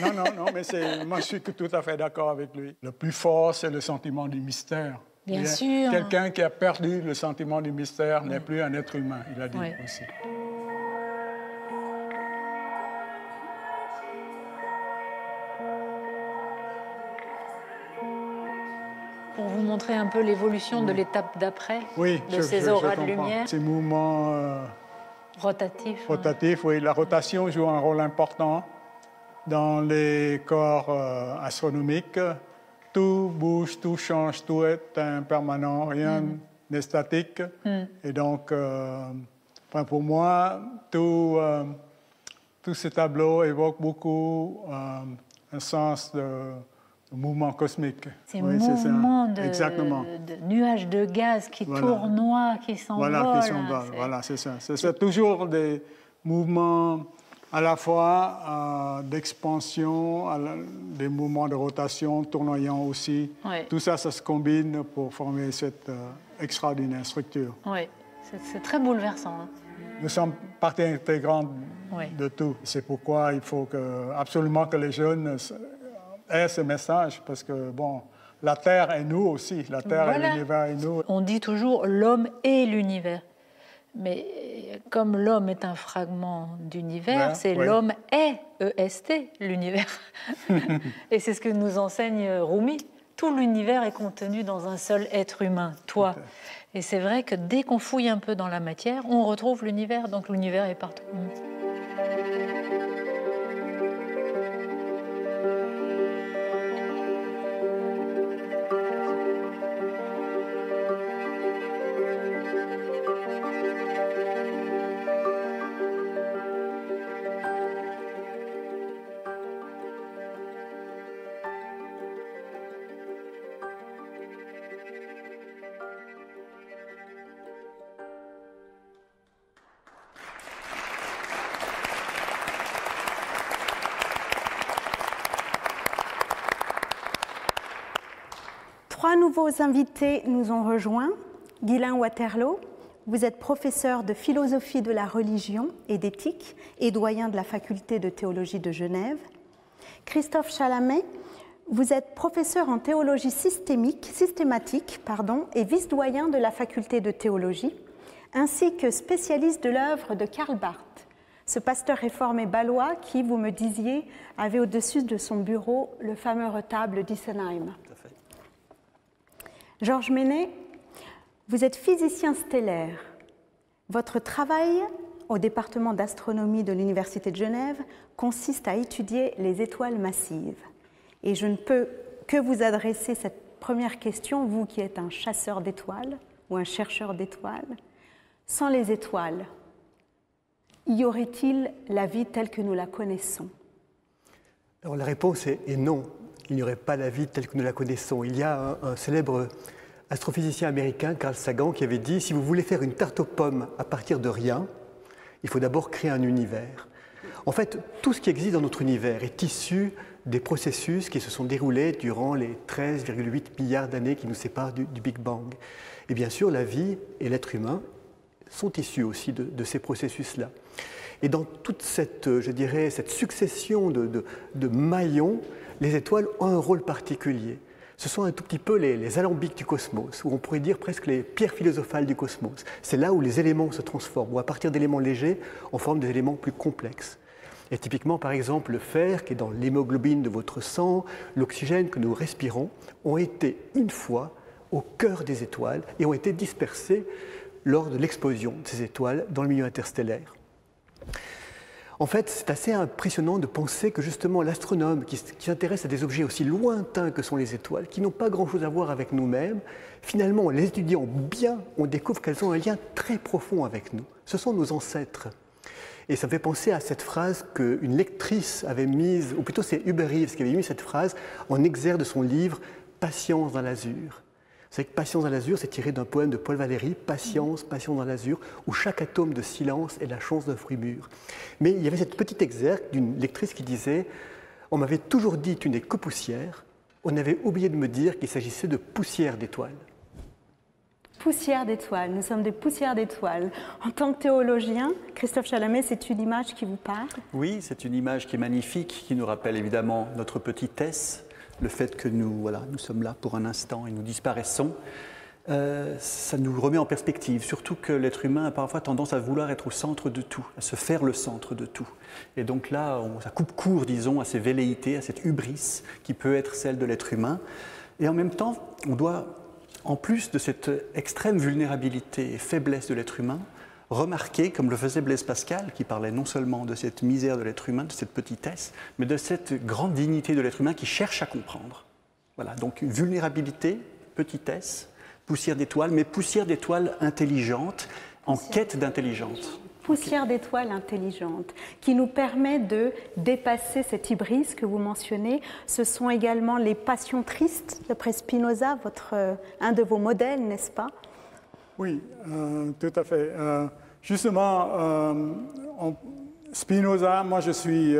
Non, mais moi je suis tout à fait d'accord avec lui. Le plus fort, c'est le sentiment du mystère. Bien sûr. Quelqu'un qui a perdu le sentiment du mystère n'est plus un être humain, il a dit aussi. Pour vous montrer un peu l'évolution de l'étape d'après, de ces auras de lumière. Ces mouvements rotatifs. Oui, la rotation joue un rôle important dans les corps astronomiques. Tout bouge, tout change, tout est impermanent, rien n'est statique. Et donc, pour moi, tous ces tableaux évoquent beaucoup un sens de mouvement cosmique. Ces mouvements de nuages de gaz qui tournoient, qui s'envolent. Voilà, c'est ça. C'est toujours des mouvements à la fois d'expansion, des mouvements de rotation, tournoyants aussi. Tout ça, ça se combine pour former cette extraordinaire structure. Oui, c'est très bouleversant. Hein. Nous sommes partie intégrante de tout. C'est pourquoi il faut absolument que les jeunes aient ce message, parce que, bon, la Terre est nous aussi. La Terre et l'univers est nous. On dit toujours l'homme et l'univers. Mais comme l'homme est un fragment d'univers, c'est l'homme est, EST, l'univers. Et c'est ce que nous enseigne Rumi. Tout l'univers est contenu dans un seul être humain, toi. Et c'est vrai que dès qu'on fouille un peu dans la matière, on retrouve l'univers, donc l'univers est partout. Trois nouveaux invités nous ont rejoints. Guylain Waterloo, vous êtes professeur de philosophie de la religion et d'éthique et doyen de la faculté de théologie de Genève. Christophe Chalamet, vous êtes professeur en théologie systématique et vice-doyen de la faculté de théologie, ainsi que spécialiste de l'œuvre de Karl Barth, ce pasteur réformé bâlois qui, vous me disiez, avait au-dessus de son bureau le fameux retable d'Isenheim. Georges Ménet, vous êtes physicien stellaire. Votre travail au département d'astronomie de l'Université de Genève consiste à étudier les étoiles massives. Et je ne peux que vous adresser cette première question, vous qui êtes un chasseur d'étoiles ou un chercheur d'étoiles. Sans les étoiles, y aurait-il la vie telle que nous la connaissons? Alors la réponse est non. Il n'y aurait pas la vie telle que nous la connaissons. Il y a un célèbre astrophysicien américain, Carl Sagan, qui avait dit « Si vous voulez faire une tarte aux pommes à partir de rien, il faut d'abord créer un univers. » En fait, tout ce qui existe dans notre univers est issu des processus qui se sont déroulés durant les 13,8 milliards d'années qui nous séparent du Big Bang. Et bien sûr, la vie et l'être humain sont issus aussi de ces processus-là. Et dans toute cette, je dirais, cette succession de maillons, les étoiles ont un rôle particulier. Ce sont un tout petit peu les alambics du cosmos, ou on pourrait dire presque les pierres philosophales du cosmos. C'est là où les éléments se transforment, ou à partir d'éléments légers, on forme des éléments plus complexes. Et typiquement, par exemple, le fer qui est dans l'hémoglobine de votre sang, l'oxygène que nous respirons, ont été une fois au cœur des étoiles et ont été dispersés lors de l'explosion de ces étoiles dans le milieu interstellaire. En fait, c'est assez impressionnant de penser que justement l'astronome qui s'intéresse à des objets aussi lointains que sont les étoiles, qui n'ont pas grand-chose à voir avec nous-mêmes, finalement, en les étudiant bien, on découvre qu'elles ont un lien très profond avec nous. Ce sont nos ancêtres. Et ça me fait penser à cette phrase qu'une lectrice avait mise, ou plutôt c'est Hubert Reeves qui avait mis cette phrase en exergue de son livre « Patience dans l'azur ». Vous savez que Patience dans l'azur, c'est tiré d'un poème de Paul Valéry, Patience, Patience dans l'azur, où chaque atome de silence est la chance d'un fruit mûr. Mais il y avait cette petite exergue d'une lectrice qui disait « On m'avait toujours dit tu n'es que poussière, on avait oublié de me dire qu'il s'agissait de poussière d'étoiles. » Poussière d'étoiles, nous sommes des poussières d'étoiles. En tant que théologien, Christophe Chalamet, c'est une image qui vous parle? Oui, c'est une image qui est magnifique, qui nous rappelle évidemment notre petitesse, le fait que nous sommes là pour un instant et nous disparaissons. ça nous remet en perspective, surtout que l'être humain a parfois tendance à vouloir être au centre de tout, à se faire le centre de tout. Et donc là, ça coupe court, disons, à ces velléités, à cette hubris qui peut être celle de l'être humain. Et en même temps, on doit, en plus de cette extrême vulnérabilité et faiblesse de l'être humain, remarquer, comme le faisait Blaise Pascal, qui parlait non seulement de cette misère de l'être humain, de cette petitesse, mais de cette grande dignité de l'être humain qui cherche à comprendre. Voilà, donc une vulnérabilité, petitesse, poussière d'étoile, mais poussière d'étoile intelligente, en quête d'intelligence. Poussière d'étoile intelligente, qui nous permet de dépasser cette hybris que vous mentionnez. Ce sont également les passions tristes, d'après Spinoza, un de vos modèles, n'est-ce pas? Oui, tout à fait. Justement, Spinoza, moi je suis...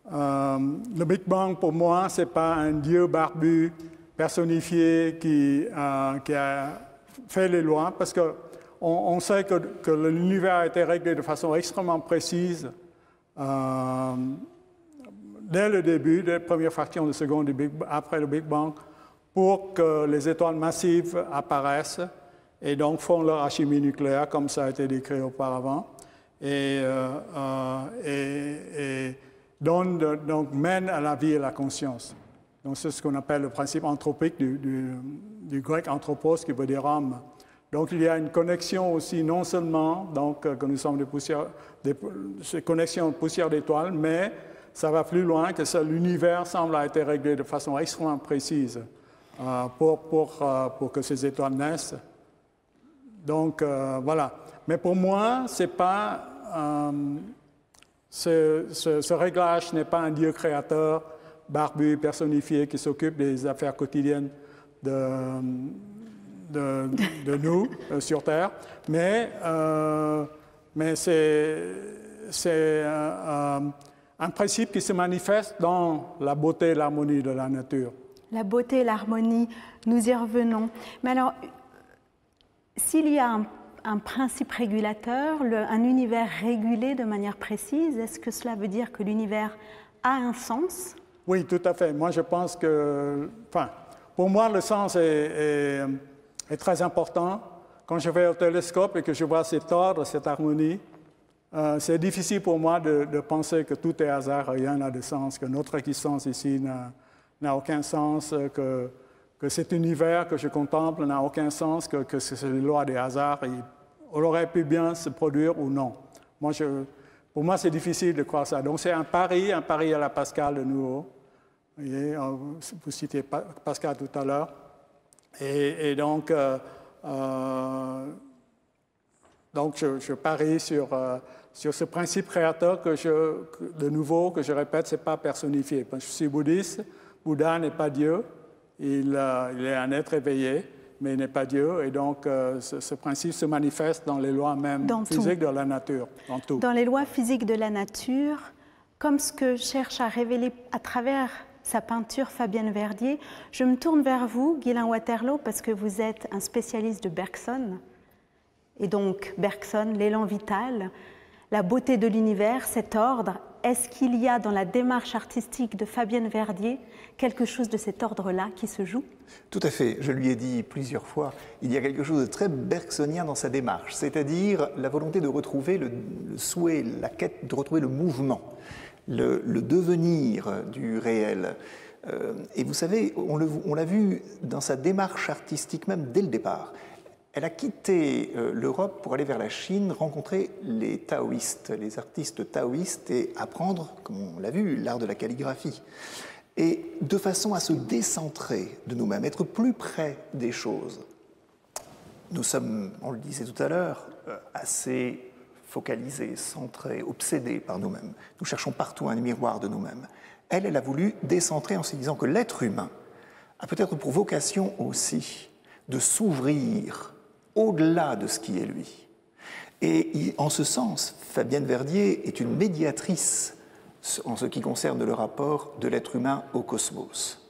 le Big Bang, pour moi, ce n'est pas un dieu barbu, personnifié, qui a fait les lois, parce qu'on sait que l'univers a été réglé de façon extrêmement précise dès le début, dès la première fraction de seconde après le Big Bang, pour que les étoiles massives apparaissent et donc font leur alchimie nucléaire, comme ça a été décrit auparavant, et donc mènent à la vie et à la conscience. Donc c'est ce qu'on appelle le principe anthropique du grec anthropos, qui veut dire homme. Donc il y a une connexion aussi, non seulement donc, que nous sommes ces connexions poussière d'étoiles, mais ça va plus loin, que l'univers semble avoir été réglé de façon extrêmement précise pour que ces étoiles naissent. Donc voilà. Mais pour moi, c'est pas... ce réglage n'est pas un Dieu créateur, barbu, personnifié, qui s'occupe des affaires quotidiennes de nous sur Terre, mais c'est un principe qui se manifeste dans la beauté et l'harmonie de la nature. La beauté et l'harmonie, nous y revenons. Mais alors, s'il y a un principe régulateur, un univers régulé de manière précise, est-ce que cela veut dire que l'univers a un sens? Oui, tout à fait. Moi, je pense que... Enfin, pour moi, le sens est très important. Quand je vais au télescope et que je vois cet ordre, cette harmonie, c'est difficile pour moi de penser que tout est hasard, rien n'a de sens, que notre existence ici n'a aucun sens, que cet univers que je contemple n'a aucun sens, que c'est les lois des hasards. On aurait pu bien se produire ou non. Pour moi, c'est difficile de croire ça. Donc, c'est un pari à la Pascal de nouveau. Vous voyez, vous citiez Pascal tout à l'heure. Et donc je parie sur ce principe créateur que je répète, ce n'est pas personnifié. Je suis bouddhiste. Bouddha n'est pas Dieu. Il est un être éveillé, mais il n'est pas Dieu. Et donc, ce principe se manifeste dans les lois même physiques de la nature. Dans tout. Dans les lois physiques de la nature, comme ce que cherche à révéler à travers sa peinture Fabienne Verdier, je me tourne vers vous, Guylain Waterloo, parce que vous êtes un spécialiste de Bergson. Et donc, Bergson, l'élan vital, la beauté de l'univers, cet ordre. Est-ce qu'il y a dans la démarche artistique de Fabienne Verdier quelque chose de cet ordre-là qui se joue? Tout à fait. Je lui ai dit plusieurs fois, il y a quelque chose de très bergsonien dans sa démarche, c'est-à-dire la volonté de retrouver le souhait, la quête de retrouver le mouvement, le devenir du réel. Et vous savez, on l'a vu dans sa démarche artistique même dès le départ. Elle a quitté l'Europe pour aller vers la Chine, rencontrer les taoïstes, les artistes taoïstes et apprendre, comme on l'a vu, l'art de la calligraphie. Et de façon à se décentrer de nous-mêmes, être plus près des choses. Nous sommes, on le disait tout à l'heure, assez focalisés, centrés, obsédés par nous-mêmes. Nous cherchons partout un miroir de nous-mêmes. Elle a voulu décentrer en se disant que l'être humain a peut-être pour vocation aussi de s'ouvrir au-delà de ce qui est lui. Et en ce sens, Fabienne Verdier est une médiatrice en ce qui concerne le rapport de l'être humain au cosmos.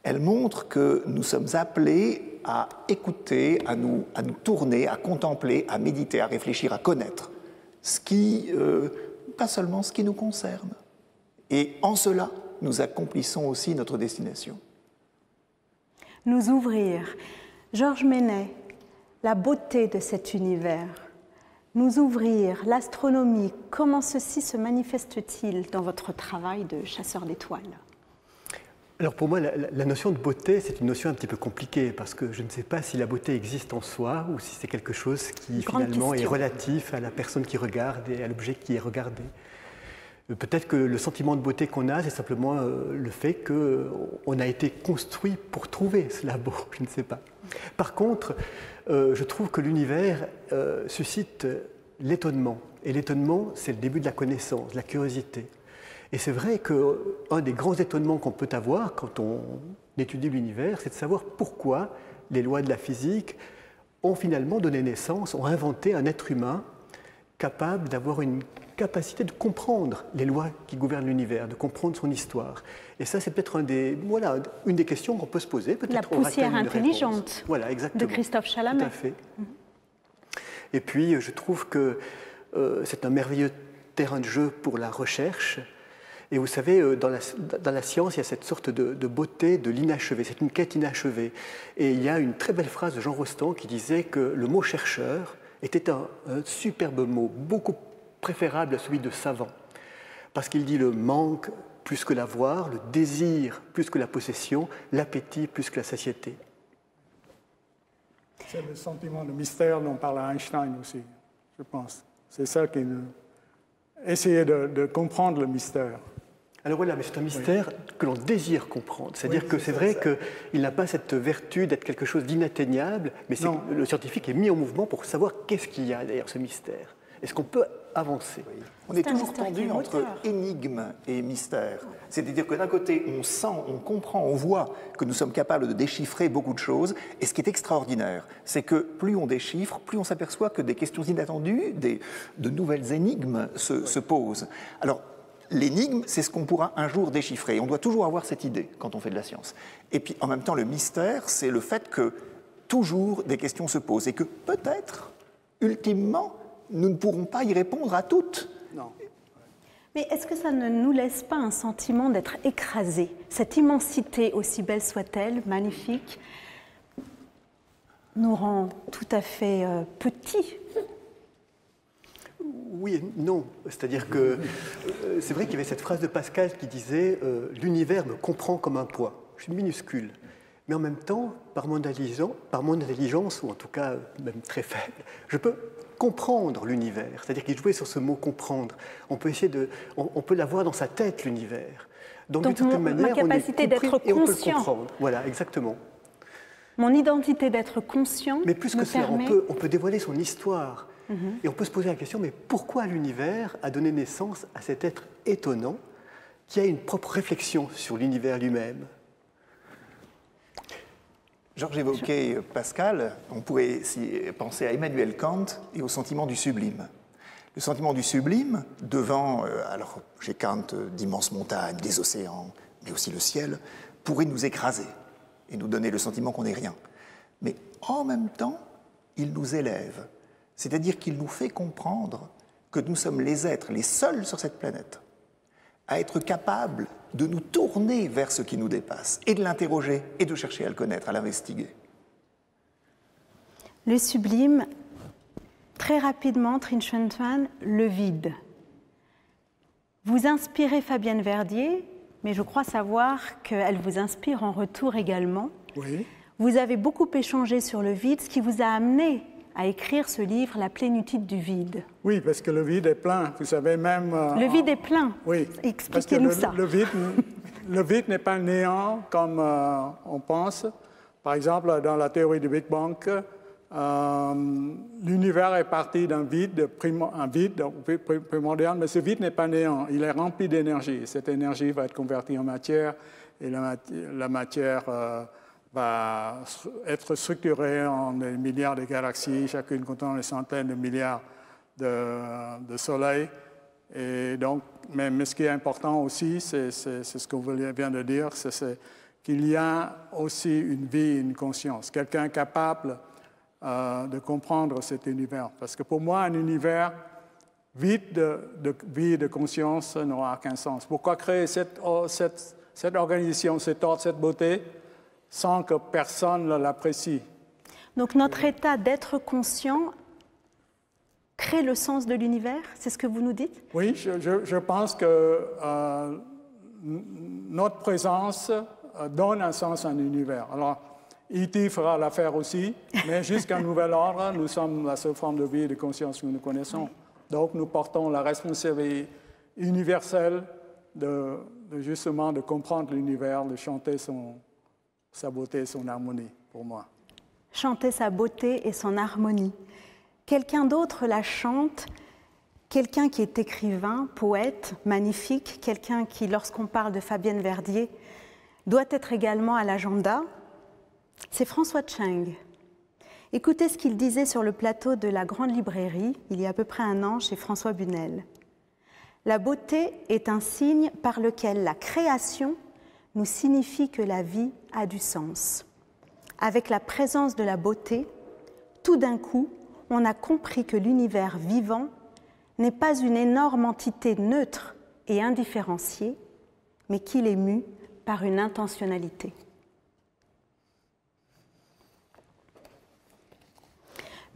Elle montre que nous sommes appelés à écouter, à nous tourner, à contempler, à méditer, à réfléchir, à connaître ce qui, pas seulement ce qui nous concerne. Et en cela, nous accomplissons aussi notre destination. Nous ouvrir. Georges Ménet, la beauté de cet univers, nous ouvrir, l'astronomie, comment ceci se manifeste-t-il dans votre travail de chasseur d'étoiles? Alors pour moi, la notion de beauté, c'est une notion un petit peu compliquée parce que je ne sais pas si la beauté existe en soi ou si c'est quelque chose qui finalement est relatif à la personne qui regarde et à l'objet qui est regardé. Peut-être que le sentiment de beauté qu'on a, c'est simplement le fait qu'on a été construit pour trouver cela beau, je ne sais pas. Par contre, je trouve que l'univers suscite l'étonnement. Et l'étonnement, c'est le début de la connaissance, de la curiosité. Et c'est vrai qu'un des grands étonnements qu'on peut avoir quand on étudie l'univers, c'est de savoir pourquoi les lois de la physique ont finalement donné naissance, ont inventé un être humain capable d'avoir une capacité de comprendre les lois qui gouvernent l'univers, de comprendre son histoire. Et ça, c'est peut-être une des questions qu'on peut se poser. La poussière intelligente de Christophe Chalamet. Tout à fait. Et puis, je trouve que c'est un merveilleux terrain de jeu pour la recherche. Et vous savez, dans la science, il y a cette sorte de beauté de l'inachevé, c'est une quête inachevée. Et il y a une très belle phrase de Jean Rostand qui disait que le mot chercheur était un superbe mot, beaucoup préférable à celui de savant, parce qu'il dit le manque plus que l'avoir, le désir plus que la possession, l'appétit plus que la satiété. C'est le sentiment de mystère dont parle Einstein aussi, je pense. C'est ça qui nous... Essayer de comprendre le mystère. Alors voilà, mais c'est un mystère que l'on désire comprendre. C'est-à-dire que c'est vrai qu'il n'a pas cette vertu d'être quelque chose d'inatteignable, mais le scientifique est mis en mouvement pour savoir qu'est-ce qu'il y a derrière ce mystère. Est-ce qu'on peut avancer? On est toujours tendu entre énigme et mystère. C'est-à-dire que d'un côté, on sent, on comprend, on voit que nous sommes capables de déchiffrer beaucoup de choses. Et ce qui est extraordinaire, c'est que plus on déchiffre, plus on s'aperçoit que des questions inattendues, de nouvelles énigmes se posent. Alors, l'énigme, c'est ce qu'on pourra un jour déchiffrer. On doit toujours avoir cette idée quand on fait de la science. Et puis, en même temps, le mystère, c'est le fait que toujours des questions se posent et que peut-être, ultimement, nous ne pourrons pas y répondre à toutes. Non. Mais est-ce que ça ne nous laisse pas un sentiment d'être écrasé? Cette immensité, aussi belle soit-elle, magnifique, nous rend tout à fait petits. Oui et non. C'est-à-dire que c'est vrai qu'il y avait cette phrase de Pascal qui disait « L'univers me comprend comme un poids. Je suis minuscule. Mais en même temps, par mon intelligence, ou en tout cas même très faible, je peux comprendre l'univers. » C'est-à-dire qu'il jouait sur ce mot « comprendre ». On peut on peut l'avoir dans sa tête, l'univers. Donc d'une certaine manière, ma capacité d'être conscient. Voilà, exactement. Mon identité d'être conscient. Mais plus que cela, on peut dévoiler son histoire. Et on peut se poser la question, mais pourquoi l'univers a donné naissance à cet être étonnant qui a une propre réflexion sur l'univers lui-même? Georges évoquait Pascal, on pourrait penser à Emmanuel Kant et au sentiment du sublime. Le sentiment du sublime, devant, alors chez Kant, d'immenses montagnes, des océans, mais aussi le ciel, pourrait nous écraser et nous donner le sentiment qu'on n'est rien. Mais en même temps, il nous élève. C'est-à-dire qu'il nous fait comprendre que nous sommes les êtres, les seuls sur cette planète, à être capables de nous tourner vers ce qui nous dépasse, et de l'interroger, et de chercher à le connaître, à l'investiguer. Le sublime, très rapidement, Trinh Xuan Tuan, le vide. Vous inspirez Fabienne Verdier, mais je crois savoir qu'elle vous inspire en retour également. Oui. Vous avez beaucoup échangé sur le vide, ce qui vous a amené à écrire ce livre, La plénitude du vide. Oui, parce que le vide est plein. Vous savez même... le vide est plein. Oui. Expliquez-nous ça. Le vide n'est pas néant comme on pense. Par exemple, dans la théorie du Big Bang, l'univers est parti d'un vide primordial, mais ce vide n'est pas néant. Il est rempli d'énergie. Cette énergie va être convertie en matière et la matière... va être structurée en des milliards de galaxies, chacune contenant des centaines de milliards de soleils. Et donc, mais ce qui est important aussi, c'est ce que vous venez de dire, c'est qu'il y a aussi une vie, une conscience, quelqu'un capable de comprendre cet univers. Parce que pour moi, un univers vide de vie et de conscience n'aura aucun sens. Pourquoi créer cette organisation, cet ordre, cette beauté, sans que personne ne l'apprécie? Donc notre état d'être conscient crée le sens de l'univers, c'est ce que vous nous dites? Oui, je pense que notre présence donne un sens à l'univers. Alors, E.T. fera l'affaire aussi, mais jusqu'à nouvel ordre, nous sommes la seule forme de vie et de conscience que nous connaissons. Donc, nous portons la responsabilité universelle justement de comprendre l'univers, de chanter sa beauté et son harmonie, pour moi. Chanter sa beauté et son harmonie. Quelqu'un d'autre la chante, quelqu'un qui est écrivain, poète, magnifique, quelqu'un qui, lorsqu'on parle de Fabienne Verdier, doit être également à l'agenda, c'est François Cheng. Écoutez ce qu'il disait sur le plateau de la Grande Librairie, il y a à peu près un an, chez François Bunel. La beauté est un signe par lequel la création nous signifie que la vie a du sens. Avec la présence de la beauté, tout d'un coup, on a compris que l'univers vivant n'est pas une énorme entité neutre et indifférenciée, mais qu'il est mu par une intentionnalité.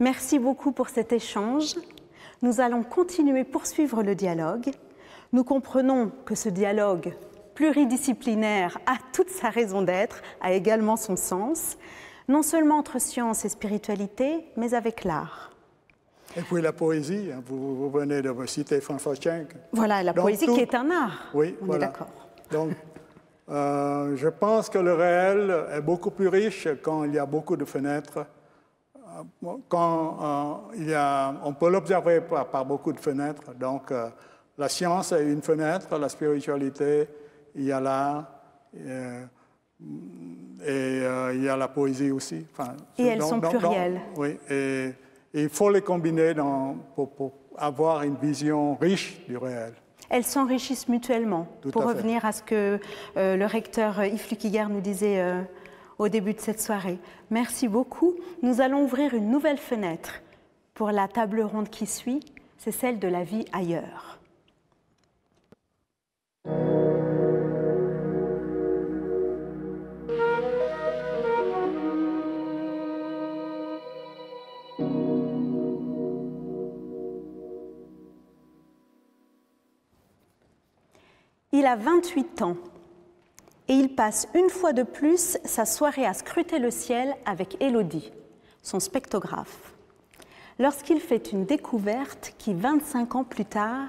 Merci beaucoup pour cet échange. Nous allons continuer, poursuivre le dialogue. Nous comprenons que ce dialogue pluridisciplinaire a toute sa raison d'être, a également son sens, non seulement entre science et spiritualité, mais avec l'art. Et puis la poésie, vous venez de me citer François Cheng. Voilà, la poésie qui est un art. Oui, on voilà. est d'accord. Donc, je pense que le réel est beaucoup plus riche quand il y a beaucoup de fenêtres. Quand on peut l'observer par beaucoup de fenêtres. Donc, la science est une fenêtre, la spiritualité, il y a l'art, et il y a la poésie aussi. Enfin, et elles sont plurielles. Oui, et il faut les combiner pour avoir une vision riche du réel. Elles s'enrichissent mutuellement. Pour revenir à ce que le recteur Yves Flukiger nous disait au début de cette soirée. Merci beaucoup. Nous allons ouvrir une nouvelle fenêtre pour la table ronde qui suit, c'est celle de la vie ailleurs. Il a 28 ans. Et il passe une fois de plus sa soirée à scruter le ciel avec Élodie, son spectrographe. Lorsqu'il fait une découverte qui, 25 ans plus tard,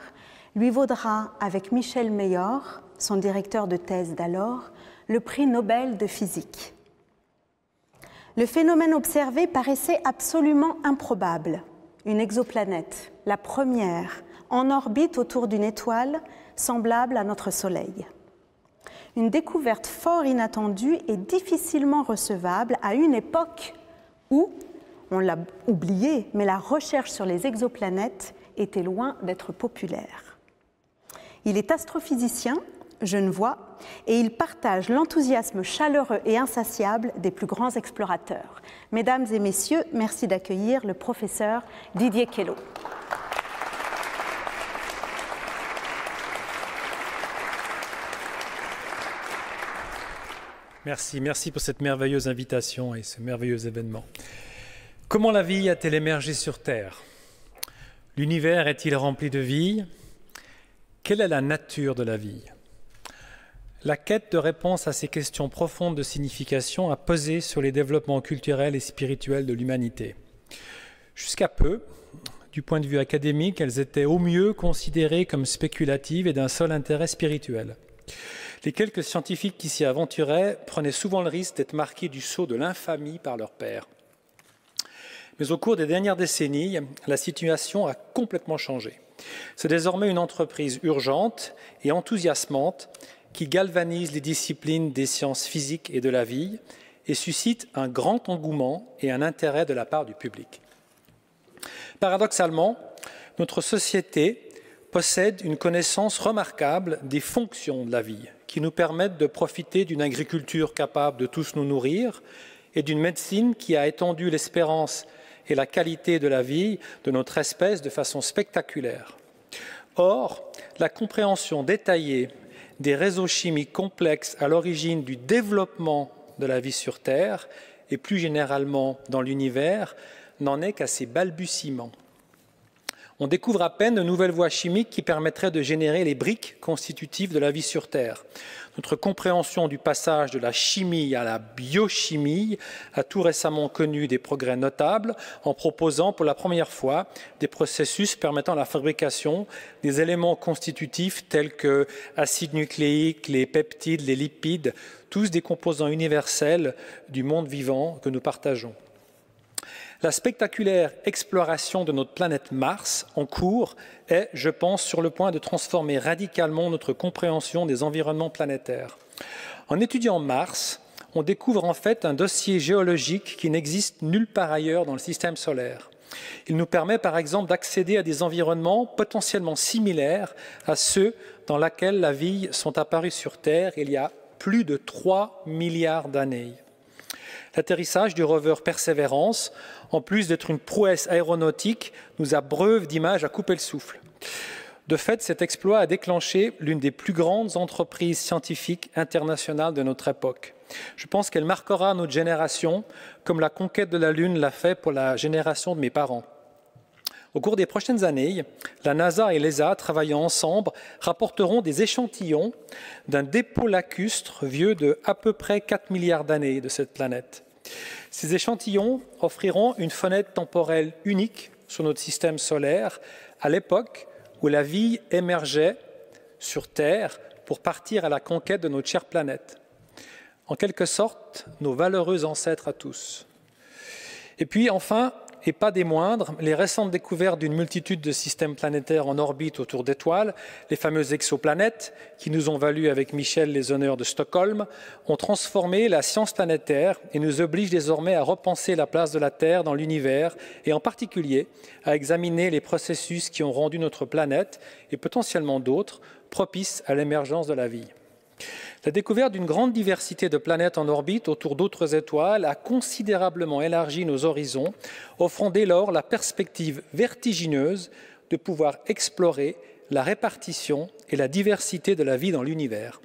lui vaudra, avec Michel Mayor, son directeur de thèse d'alors, le prix Nobel de physique. Le phénomène observé paraissait absolument improbable. Une exoplanète, la première, en orbite autour d'une étoile semblable à notre Soleil. Une découverte fort inattendue et difficilement recevable à une époque où, on l'a oublié, mais la recherche sur les exoplanètes était loin d'être populaire. Il est astrophysicien, genevois, et il partage l'enthousiasme chaleureux et insatiable des plus grands explorateurs. Mesdames et messieurs, merci d'accueillir le professeur Didier Queloz. Merci pour cette merveilleuse invitation et ce merveilleux événement. Comment la vie a-t-elle émergé sur Terre? L'univers est-il rempli de vie? Quelle est la nature de la vie? La quête de réponse à ces questions profondes de signification a pesé sur les développements culturels et spirituels de l'humanité. Jusqu'à peu, du point de vue académique, elles étaient au mieux considérées comme spéculatives et d'un seul intérêt spirituel. Les quelques scientifiques qui s'y aventuraient prenaient souvent le risque d'être marqués du sceau de l'infamie par leurs pairs. Mais au cours des dernières décennies, la situation a complètement changé. C'est désormais une entreprise urgente et enthousiasmante qui galvanise les disciplines des sciences physiques et de la vie et suscite un grand engouement et un intérêt de la part du public. Paradoxalement, notre société possède une connaissance remarquable des fonctions de la vie, qui nous permettent de profiter d'une agriculture capable de tous nous nourrir et d'une médecine qui a étendu l'espérance et la qualité de la vie de notre espèce de façon spectaculaire. Or, la compréhension détaillée des réseaux chimiques complexes à l'origine du développement de la vie sur Terre et plus généralement dans l'univers, n'en est qu'à ses balbutiements. On découvre à peine de nouvelles voies chimiques qui permettraient de générer les briques constitutives de la vie sur Terre. Notre compréhension du passage de la chimie à la biochimie a tout récemment connu des progrès notables en proposant pour la première fois des processus permettant la fabrication des éléments constitutifs tels que acides nucléiques, les peptides, les lipides, tous des composants universels du monde vivant que nous partageons. La spectaculaire exploration de notre planète Mars en cours est, je pense, sur le point de transformer radicalement notre compréhension des environnements planétaires. En étudiant Mars, on découvre en fait un dossier géologique qui n'existe nulle part ailleurs dans le système solaire. Il nous permet par exemple d'accéder à des environnements potentiellement similaires à ceux dans lesquels la vie sont apparus sur Terre il y a plus de 3 milliards d'années. L'atterrissage du rover Perseverance, en plus d'être une prouesse aéronautique, nous abreuve d'images à couper le souffle. De fait, cet exploit a déclenché l'une des plus grandes entreprises scientifiques internationales de notre époque. Je pense qu'elle marquera notre génération comme la conquête de la Lune l'a fait pour la génération de mes parents. Au cours des prochaines années, la NASA et l'ESA, travaillant ensemble, rapporteront des échantillons d'un dépôt lacustre vieux de à peu près 4 milliards d'années de cette planète. Ces échantillons offriront une fenêtre temporelle unique sur notre système solaire à l'époque où la vie émergeait sur Terre pour partir à la conquête de notre chère planète. En quelque sorte, nos valeureux ancêtres à tous. Et puis enfin, et pas des moindres, les récentes découvertes d'une multitude de systèmes planétaires en orbite autour d'étoiles, les fameuses exoplanètes, qui nous ont valu avec Michel les honneurs de Stockholm, ont transformé la science planétaire et nous obligent désormais à repenser la place de la Terre dans l'univers et en particulier à examiner les processus qui ont rendu notre planète, et potentiellement d'autres, propices à l'émergence de la vie. La découverte d'une grande diversité de planètes en orbite autour d'autres étoiles a considérablement élargi nos horizons, offrant dès lors la perspective vertigineuse de pouvoir explorer la répartition et la diversité de la vie dans l'univers.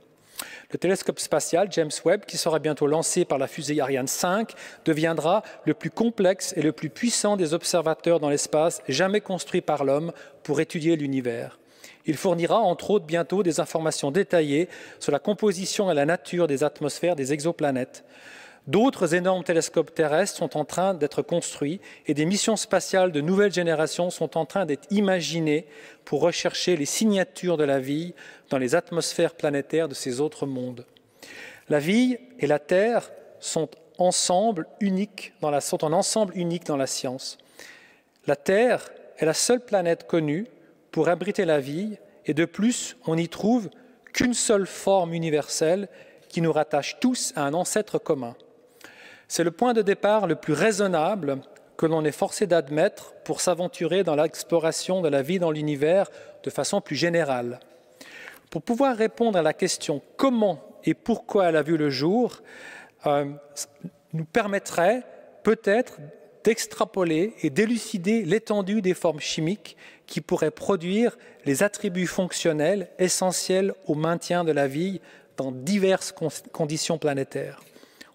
Le télescope spatial James Webb, qui sera bientôt lancé par la fusée Ariane 5, deviendra le plus complexe et le plus puissant des observateurs dans l'espace jamais construits par l'homme pour étudier l'univers. Il fournira, entre autres, bientôt des informations détaillées sur la composition et la nature des atmosphères des exoplanètes. D'autres énormes télescopes terrestres sont en train d'être construits et des missions spatiales de nouvelle génération sont en train d'être imaginées pour rechercher les signatures de la vie dans les atmosphères planétaires de ces autres mondes. La vie et la Terre sont en ensemble unique dans la science. La Terre est la seule planète connue pour abriter la vie, et de plus, on n'y trouve qu'une seule forme universelle qui nous rattache tous à un ancêtre commun. C'est le point de départ le plus raisonnable que l'on est forcé d'admettre pour s'aventurer dans l'exploration de la vie dans l'univers de façon plus générale. Pour pouvoir répondre à la question « comment et pourquoi elle a vu le jour », nous permettrait peut-être d'extrapoler et d'élucider l'étendue des formes chimiques qui pourraient produire les attributs fonctionnels essentiels au maintien de la vie dans diverses conditions planétaires.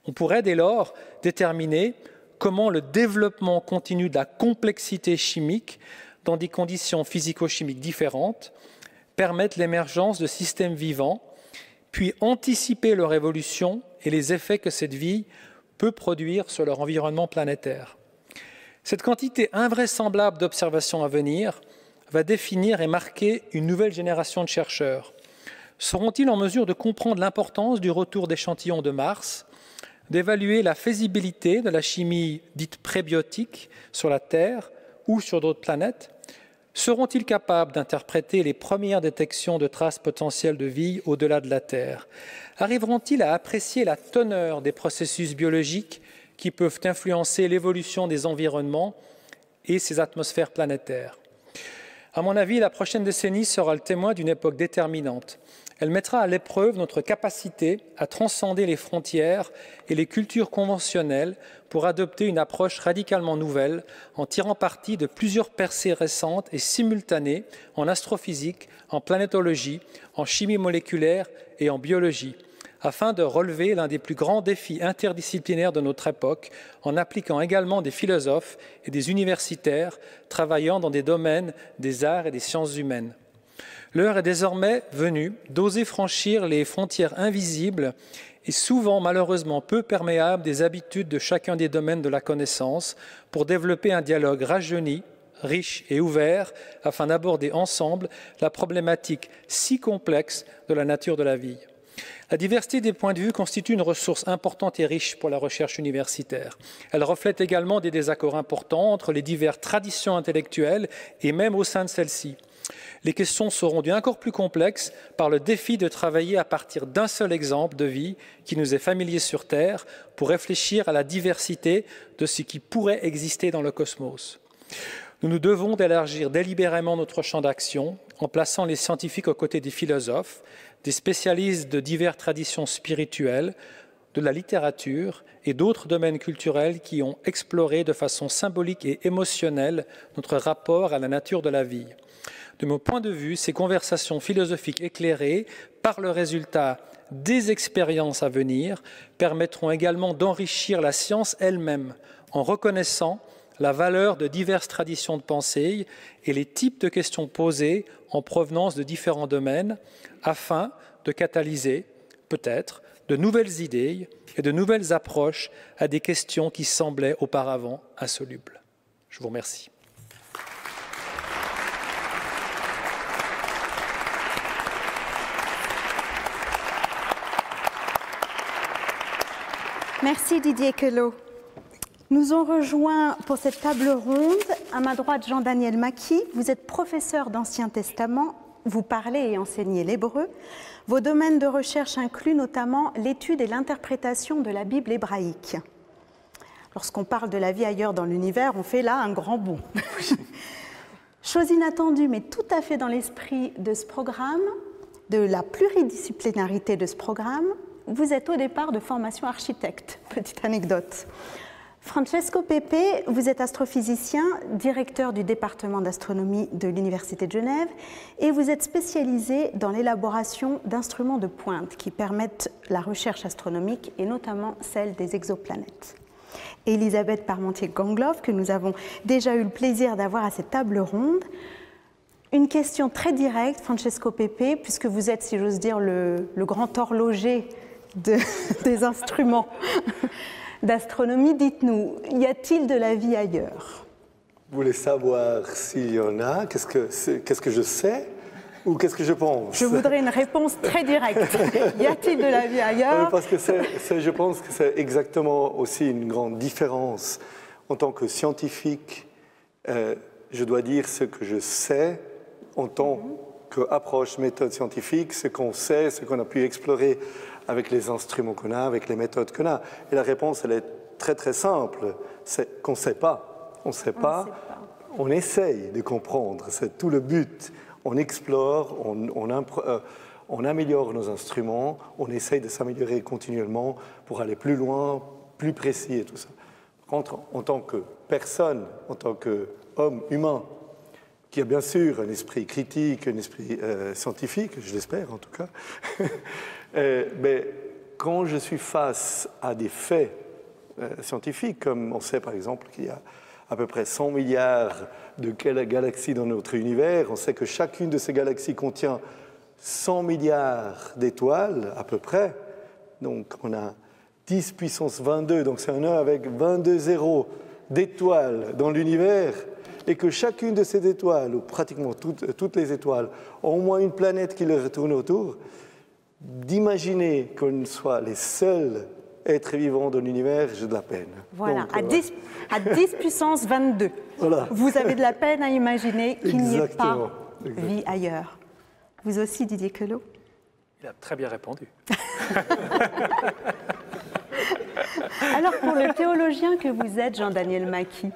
On pourrait dès lors déterminer comment le développement continu de la complexité chimique dans des conditions physico-chimiques différentes permettent l'émergence de systèmes vivants, puis anticiper leur évolution et les effets que cette vie peut produire sur leur environnement planétaire. Cette quantité invraisemblable d'observations à venir va définir et marquer une nouvelle génération de chercheurs. Seront-ils en mesure de comprendre l'importance du retour d'échantillons de Mars, d'évaluer la faisabilité de la chimie dite prébiotique sur la Terre ou sur d'autres planètes? Seront-ils capables d'interpréter les premières détections de traces potentielles de vie au-delà de la Terre? Arriveront-ils à apprécier la teneur des processus biologiques qui peuvent influencer l'évolution des environnements et ces atmosphères planétaires? À mon avis, la prochaine décennie sera le témoin d'une époque déterminante. Elle mettra à l'épreuve notre capacité à transcender les frontières et les cultures conventionnelles pour adopter une approche radicalement nouvelle en tirant parti de plusieurs percées récentes et simultanées en astrophysique, en planétologie, en chimie moléculaire et en biologie. afin de relever l'un des plus grands défis interdisciplinaires de notre époque, en appliquant également des philosophes et des universitaires travaillant dans des domaines des arts et des sciences humaines. L'heure est désormais venue d'oser franchir les frontières invisibles et souvent malheureusement peu perméables des habitudes de chacun des domaines de la connaissance pour développer un dialogue rajeuni, riche et ouvert afin d'aborder ensemble la problématique si complexe de la nature de la vie. La diversité des points de vue constitue une ressource importante et riche pour la recherche universitaire. Elle reflète également des désaccords importants entre les diverses traditions intellectuelles et même au sein de celles-ci. Les questions seront rendues encore plus complexes par le défi de travailler à partir d'un seul exemple de vie qui nous est familier sur Terre pour réfléchir à la diversité de ce qui pourrait exister dans le cosmos. Nous nous devons d'élargir délibérément notre champ d'action en plaçant les scientifiques aux côtés des philosophes, des spécialistes de diverses traditions spirituelles, de la littérature et d'autres domaines culturels qui ont exploré de façon symbolique et émotionnelle notre rapport à la nature de la vie. De mon point de vue, ces conversations philosophiques éclairées par le résultat des expériences à venir permettront également d'enrichir la science elle-même en reconnaissant la valeur de diverses traditions de pensée et les types de questions posées en provenance de différents domaines afin de catalyser, peut-être, de nouvelles idées et de nouvelles approches à des questions qui semblaient auparavant insolubles. Je vous remercie. Merci Didier Queloz. Nous ont rejoint pour cette table ronde, à ma droite, Jean-Daniel Macchi. Vous êtes professeur d'Ancien Testament, vous parlez et enseignez l'hébreu. Vos domaines de recherche incluent notamment l'étude et l'interprétation de la Bible hébraïque. Lorsqu'on parle de la vie ailleurs dans l'univers, on fait là un grand bond. Chose inattendue, mais tout à fait dans l'esprit de ce programme, de la pluridisciplinarité de ce programme, vous êtes au départ de formation architecte. Petite anecdote. Francesco Pepe, vous êtes astrophysicien, directeur du département d'astronomie de l'Université de Genève et vous êtes spécialisé dans l'élaboration d'instruments de pointe qui permettent la recherche astronomique et notamment celle des exoplanètes. Elisabeth Parmentier-Gangloff, que nous avons déjà eu le plaisir d'avoir à cette table ronde. Une question très directe, Francesco Pepe, puisque vous êtes, si j'ose dire, le grand horloger des instruments d'astronomie, dites-nous, y a-t-il de la vie ailleurs? Vous voulez savoir s'il y en a? Qu'est-ce que je sais ou qu'est-ce que je pense? Je voudrais une réponse très directe. Y a-t-il de la vie ailleurs? Parce que je pense que c'est exactement aussi une grande différence. En tant que scientifique, je dois dire ce que je sais en tant qu'approche, méthode scientifique, ce qu'on sait, ce qu'on a pu explorer avec les instruments qu'on a, avec les méthodes qu'on a. Et la réponse, elle est très très simple, c'est qu'on ne sait pas. On ne sait pas, on essaye de comprendre, c'est tout le but. On explore, on améliore nos instruments, on essaye de s'améliorer continuellement pour aller plus loin, plus précis et tout ça. Par contre, en tant que personne, en tant qu'homme humain, qui a bien sûr un esprit critique, un esprit scientifique, je l'espère en tout cas, mais quand je suis face à des faits scientifiques, comme on sait par exemple qu'il y a à peu près 100 milliards de galaxies dans notre univers, on sait que chacune de ces galaxies contient 100 milliards d'étoiles à peu près, donc on a 10 puissance 22, donc c'est un 1 avec 22 zéros d'étoiles dans l'univers, et que chacune de ces étoiles, ou pratiquement toutes les étoiles, ont au moins une planète qui leur tourne autour, d'imaginer qu'on soit les seuls êtres vivants de l'univers, j'ai de la peine. Voilà, donc, à 10 puissance 22. Voilà. Vous avez de la peine à imaginer qu'il n'y ait pas vie ailleurs. Vous aussi, Didier Queloz? Il a très bien répondu. Alors, pour le théologien que vous êtes, Jean-Daniel Macchi,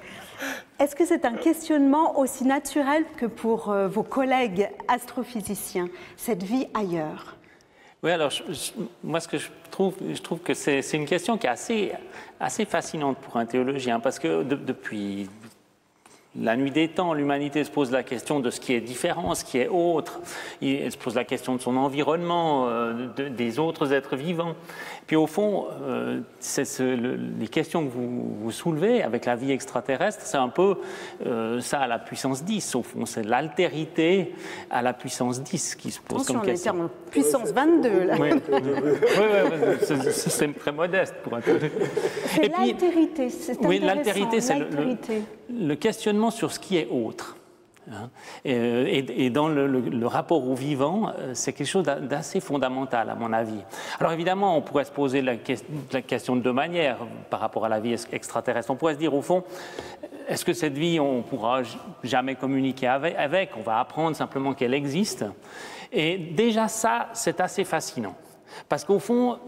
est-ce que c'est un questionnement aussi naturel que pour vos collègues astrophysiciens, cette vie ailleurs? Oui, alors moi, ce que je trouve que c'est une question qui est assez fascinante pour un théologien, parce que depuis la nuit des temps, l'humanité se pose la question de ce qui est différent, ce qui est autre. Elle se pose la question de son environnement, des autres êtres vivants. Puis au fond, les questions que vous soulevez avec la vie extraterrestre, c'est un peu ça à la puissance 10, au fond. C'est l'altérité à la puissance 10 qui se pose comme question. On est en puissance 22, là. Oui, c'est très modeste pour un peu. C'est l'altérité, c'est intéressant. Oui, l'altérité, c'est le questionnement sur ce qui est autre. Et dans le rapport au vivant, c'est quelque chose d'assez fondamental, à mon avis. Alors évidemment, on pourrait se poser la question de deux manières par rapport à la vie extraterrestre. On pourrait se dire, au fond, est-ce que cette vie, on ne pourra jamais communiquer avec? On va apprendre simplement qu'elle existe. Et déjà ça, c'est assez fascinant. Parce qu'au fond,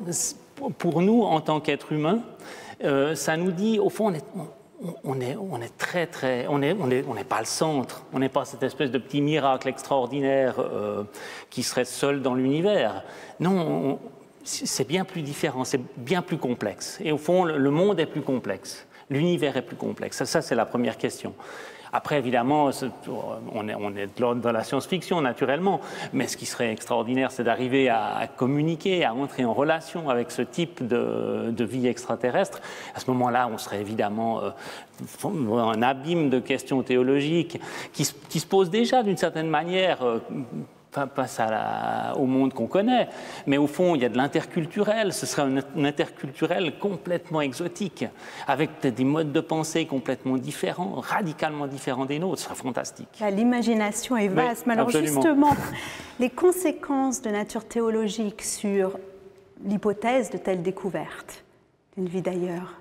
pour nous, en tant qu'êtres humains, ça nous dit, au fond, on n'est pas le centre, on n'est pas cette espèce de petit miracle extraordinaire qui serait seul dans l'univers. Non, c'est bien plus différent, c'est bien plus complexe. Et au fond, le monde est plus complexe, l'univers est plus complexe. Ça c'est la première question. Après, évidemment, on est de l'ordre de la science-fiction, naturellement, mais ce qui serait extraordinaire, c'est d'arriver à communiquer, à entrer en relation avec ce type de vie extraterrestre. À ce moment-là, on serait évidemment un abîme de questions théologiques qui se posent déjà d'une certaine manière face au monde qu'on connaît, mais au fond, il y a de l'interculturel. Ce serait un interculturel complètement exotique, avec des modes de pensée complètement différents, radicalement différents des nôtres. Ce serait fantastique. L'imagination est vaste. Mais alors justement, les conséquences de nature théologique sur l'hypothèse de telles découvertes d'une vie d'ailleurs.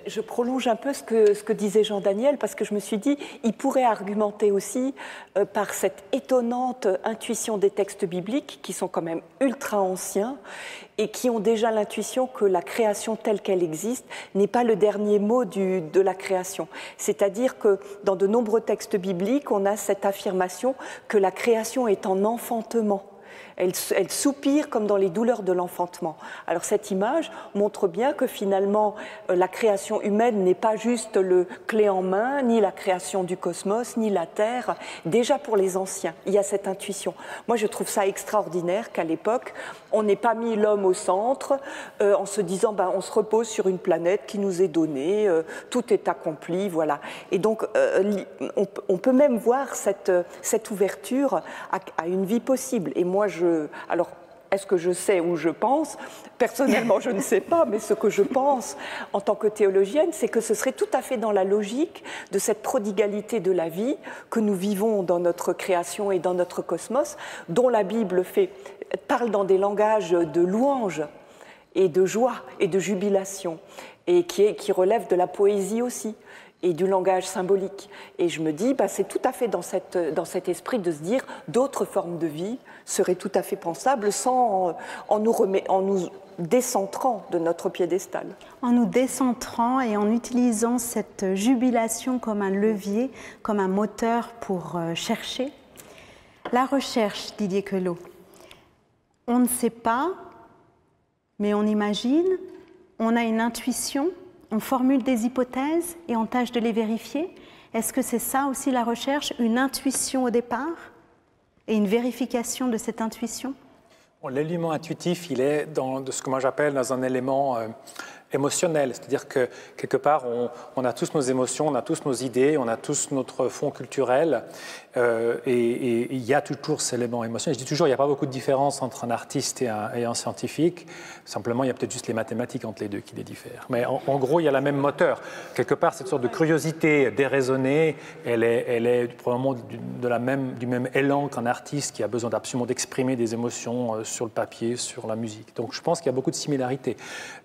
Je prolonge un peu ce que disait Jean-Daniel, parce que je me suis dit, il pourrait argumenter aussi par cette étonnante intuition des textes bibliques, qui sont quand même ultra anciens, et qui ont déjà l'intuition que la création telle qu'elle existe n'est pas le dernier mot de la création. C'est-à-dire que dans de nombreux textes bibliques, on a cette affirmation que la création est en enfantement. Elle soupire comme dans les douleurs de l'enfantement. Alors cette image montre bien que finalement la création humaine n'est pas juste le clé en main, ni la création du cosmos, ni la Terre. Déjà pour les anciens, il y a cette intuition. Moi je trouve ça extraordinaire qu'à l'époque, on n'ait pas mis l'homme au centre en se disant on se repose sur une planète qui nous est donnée, tout est accompli, voilà. Et donc on peut même voir cette ouverture à une vie possible. Et moi alors, est-ce que je sais ou je pense? Personnellement, je ne sais pas, mais ce que je pense en tant que théologienne, c'est que ce serait tout à fait dans la logique de cette prodigalité de la vie que nous vivons dans notre création et dans notre cosmos, dont la Bible parle dans des langages de louange et de joie et de jubilation, et qui relève de la poésie aussi, et du langage symbolique. Et je me dis, c'est tout à fait dans cet esprit de se dire d'autres formes de vie seraient tout à fait pensables en nous décentrant de notre piédestal. En nous décentrant et en utilisant cette jubilation comme un levier, comme un moteur pour chercher. La recherche, Didier Queloz, on ne sait pas, mais on imagine, on a une intuition, on formule des hypothèses et on tâche de les vérifier. Est-ce que c'est ça aussi la recherche, une intuition au départ et une vérification de cette intuition? L'élément intuitif, il est de ce que moi j'appelle dans un élément émotionnel, c'est-à-dire que quelque part on a tous nos émotions, on a tous nos idées, on a tous notre fond culturel et il y a toujours cet élément émotionnel. Je dis toujours, il n'y a pas beaucoup de différence entre un artiste et un scientifique, simplement il y a peut-être juste les mathématiques entre les deux qui les diffèrent. Mais en gros, il y a la même moteur. Quelque part, cette sorte de curiosité déraisonnée, elle est probablement du même élan qu'un artiste qui a besoin absolument d'exprimer des émotions sur le papier, sur la musique. Donc je pense qu'il y a beaucoup de similarités.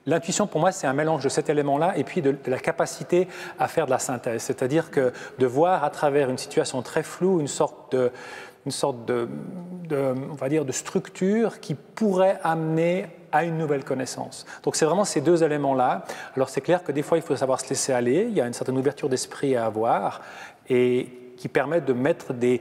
L'intuition, pour moi, c'est un mélange de cet élément-là et puis de la capacité à faire de la synthèse, c'est-à-dire que de voir à travers une situation très floue une sorte de on va dire, de structure qui pourrait amener à une nouvelle connaissance. Donc c'est vraiment ces deux éléments-là. Alors c'est clair que des fois, il faut savoir se laisser aller, il y a une certaine ouverture d'esprit à avoir et qui permettent de mettre des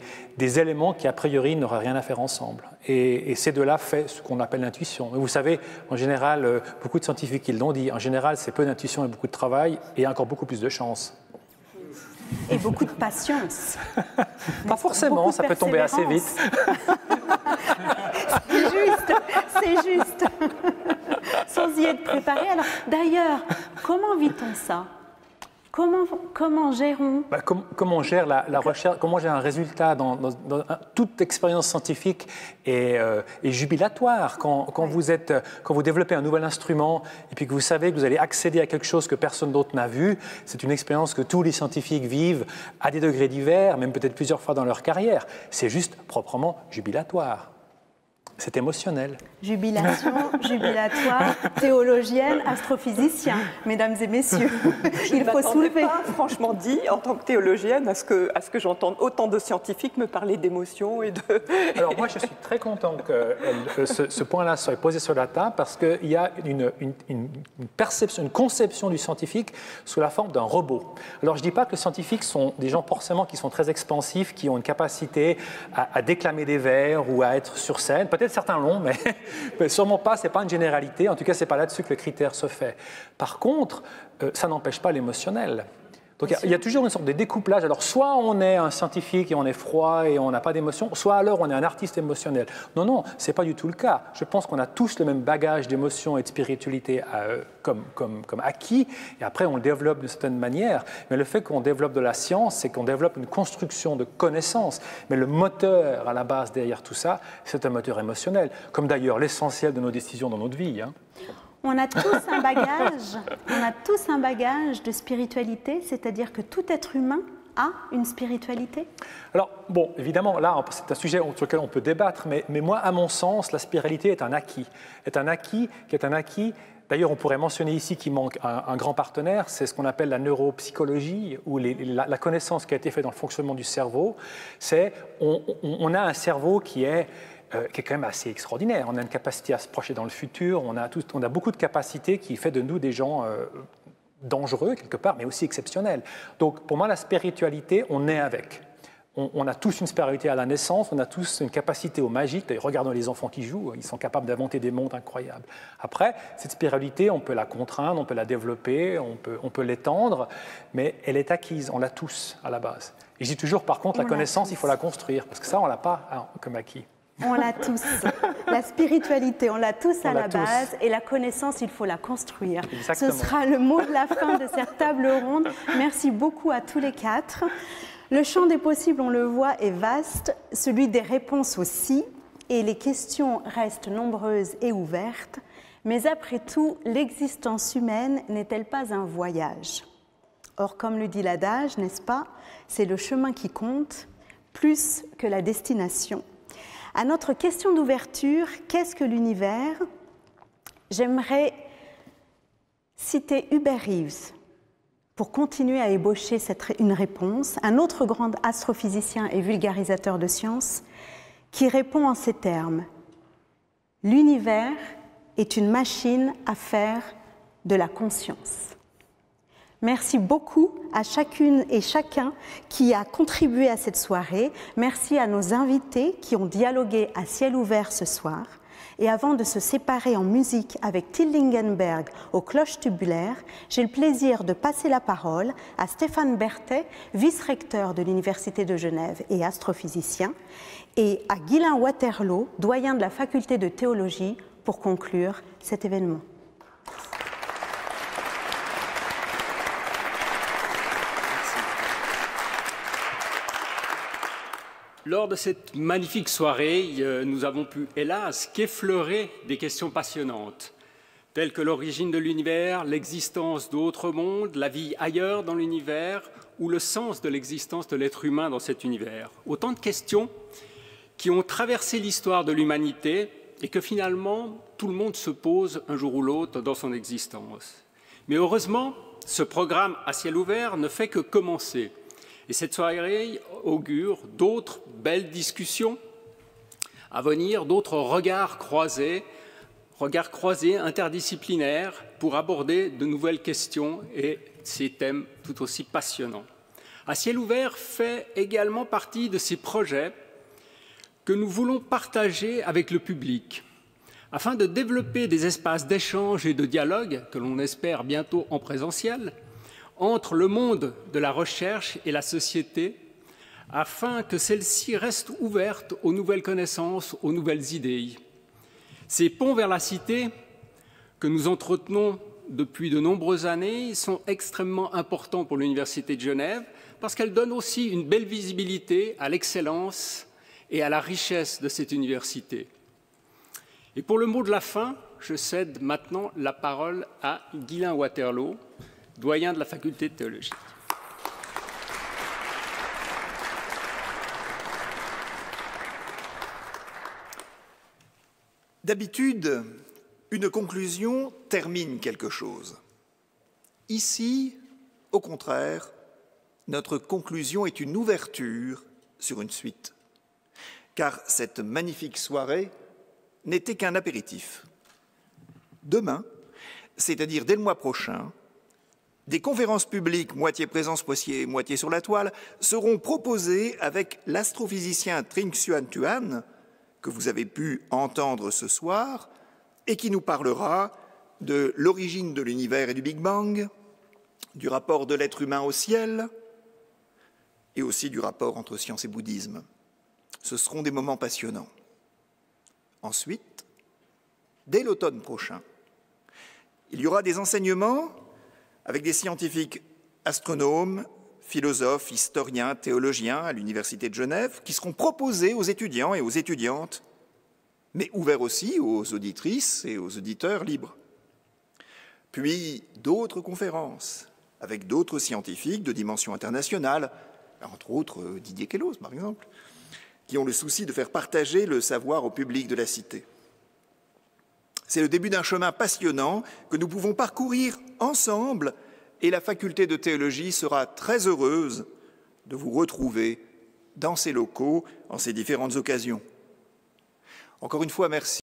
éléments qui, a priori, n'auraient rien à faire ensemble. Et ces deux-là fait ce qu'on appelle l'intuition. Vous savez, en général, beaucoup de scientifiques qui l'ont dit, en général, c'est peu d'intuition et beaucoup de travail, et encore beaucoup plus de chance. Et beaucoup de patience. Pas forcément, ça peut tomber assez vite. C'est juste. Sans y être préparé. Alors, d'ailleurs, comment vit-on ça ? Comment gérons comment on gère la recherche, comment on gère un résultat dans toute expérience scientifique est jubilatoire. Quand vous développez un nouvel instrument et puis que vous savez que vous allez accéder à quelque chose que personne d'autre n'a vu, c'est une expérience que tous les scientifiques vivent à des degrés divers, même peut-être plusieurs fois dans leur carrière. C'est juste proprement jubilatoire. C'est émotionnel. Jubilation, jubilatoire, théologienne, astrophysicien, mesdames et messieurs. Il faut soulever. Pas, franchement dit, en tant que théologienne, à ce que j'entende autant de scientifiques me parler d'émotions et de... Alors moi, je suis très content que ce point-là soit posé sur la table parce qu'il y a une perception, une conception du scientifique sous la forme d'un robot. Alors je ne dis pas que les scientifiques sont des gens forcément qui sont très expansifs, qui ont une capacité à déclamer des vers ou à être sur scène. Peut-être certains l'ont, mais sûrement pas, ce n'est pas une généralité. En tout cas, ce n'est pas là-dessus que le critère se fait. Par contre, ça n'empêche pas l'émotionnel. Donc il y a toujours une sorte de découplage. Alors soit on est un scientifique et on est froid et on n'a pas d'émotion, soit alors on est un artiste émotionnel. Non, ce n'est pas du tout le cas. Je pense qu'on a tous le même bagage d'émotion et de spiritualité comme acquis, et après on le développe d'une certaine manière. Mais le fait qu'on développe de la science, c'est qu'on développe une construction de connaissances. Mais le moteur à la base derrière tout ça, c'est un moteur émotionnel, comme d'ailleurs l'essentiel de nos décisions dans notre vie. On a tous un bagage de spiritualité, c'est-à-dire que tout être humain a une spiritualité. Alors, bon, évidemment, là, c'est un sujet sur lequel on peut débattre, mais moi, à mon sens, la spiritualité est un acquis. D'ailleurs, on pourrait mentionner ici qu'il manque un grand partenaire, c'est ce qu'on appelle la neuropsychologie, ou la connaissance qui a été faite dans le fonctionnement du cerveau. On a un cerveau qui est quand même assez extraordinaire. On a une capacité à se projeter dans le futur, on a beaucoup de capacités qui fait de nous des gens dangereux quelque part, mais aussi exceptionnels. Donc pour moi, la spiritualité, on est avec. On a tous une spiritualité à la naissance, on a tous une capacité au magique. Regardons les enfants qui jouent, ils sont capables d'inventer des mondes incroyables. Après, cette spiritualité, on peut la contraindre, on peut la développer, on peut l'étendre, mais elle est acquise, on l'a tous à la base. Et je dis toujours, par contre, la connaissance, il faut la construire, parce que ça, on ne l'a pas comme acquis. On l'a tous. La spiritualité, on l'a tous à la base, et la connaissance, il faut la construire. Exactement. Ce sera le mot de la fin de cette table ronde. Merci beaucoup à tous les quatre. Le champ des possibles, on le voit, est vaste, celui des réponses aussi, et les questions restent nombreuses et ouvertes. Mais après tout, l'existence humaine n'est-elle pas un voyage ? Or, comme le dit l'adage, n'est-ce pas, c'est le chemin qui compte, plus que la destination. À notre question d'ouverture, qu'est-ce que l'univers ? J'aimerais citer Hubert Reeves pour continuer à ébaucher une réponse, un autre grand astrophysicien et vulgarisateur de science, qui répond en ces termes. L'univers est une machine à faire de la conscience. Merci beaucoup à chacune et chacun qui a contribué à cette soirée. Merci à nos invités qui ont dialogué à ciel ouvert ce soir. Et avant de se séparer en musique avec Till Lingenberg aux cloches tubulaires, j'ai le plaisir de passer la parole à Stéphane Berthet, vice-recteur de l'Université de Genève et astrophysicien, et à Guylain Waterloo, doyen de la faculté de théologie, pour conclure cet événement. Lors de cette magnifique soirée, nous avons pu, hélas, qu'effleurer des questions passionnantes, telles que l'origine de l'univers, l'existence d'autres mondes, la vie ailleurs dans l'univers, ou le sens de l'existence de l'être humain dans cet univers. Autant de questions qui ont traversé l'histoire de l'humanité et que finalement, tout le monde se pose un jour ou l'autre dans son existence. Mais heureusement, ce programme à ciel ouvert ne fait que commencer. Et cette soirée augure d'autres belles discussions à venir, d'autres regards croisés interdisciplinaires pour aborder de nouvelles questions et ces thèmes tout aussi passionnants. À ciel ouvert fait également partie de ces projets que nous voulons partager avec le public afin de développer des espaces d'échange et de dialogue que l'on espère bientôt en présentiel, entre le monde de la recherche et la société, afin que celle-ci reste ouverte aux nouvelles connaissances, aux nouvelles idées. Ces ponts vers la cité que nous entretenons depuis de nombreuses années sont extrêmement importants pour l'Université de Genève parce qu'elles donnent aussi une belle visibilité à l'excellence et à la richesse de cette université. Et pour le mot de la fin, je cède maintenant la parole à Guylain Waterloo, doyen de la faculté de théologie. D'habitude, une conclusion termine quelque chose. Ici, au contraire, notre conclusion est une ouverture sur une suite. Car cette magnifique soirée n'était qu'un apéritif. Demain, c'est-à-dire dès le mois prochain, des conférences publiques, moitié présence, moitié sur la toile, seront proposées avec l'astrophysicien Trinh Xuan Tuan, que vous avez pu entendre ce soir, et qui nous parlera de l'origine de l'univers et du Big Bang, du rapport de l'être humain au ciel, et aussi du rapport entre science et bouddhisme. Ce seront des moments passionnants. Ensuite, dès l'automne prochain, il y aura des enseignements avec des scientifiques astronomes, philosophes, historiens, théologiens à l'Université de Genève qui seront proposés aux étudiants et aux étudiantes, mais ouverts aussi aux auditrices et aux auditeurs libres. Puis d'autres conférences avec d'autres scientifiques de dimension internationale, entre autres Didier Queloz par exemple, qui ont le souci de faire partager le savoir au public de la cité. C'est le début d'un chemin passionnant que nous pouvons parcourir ensemble et la faculté de théologie sera très heureuse de vous retrouver dans ces locaux en ces différentes occasions. Encore une fois, merci.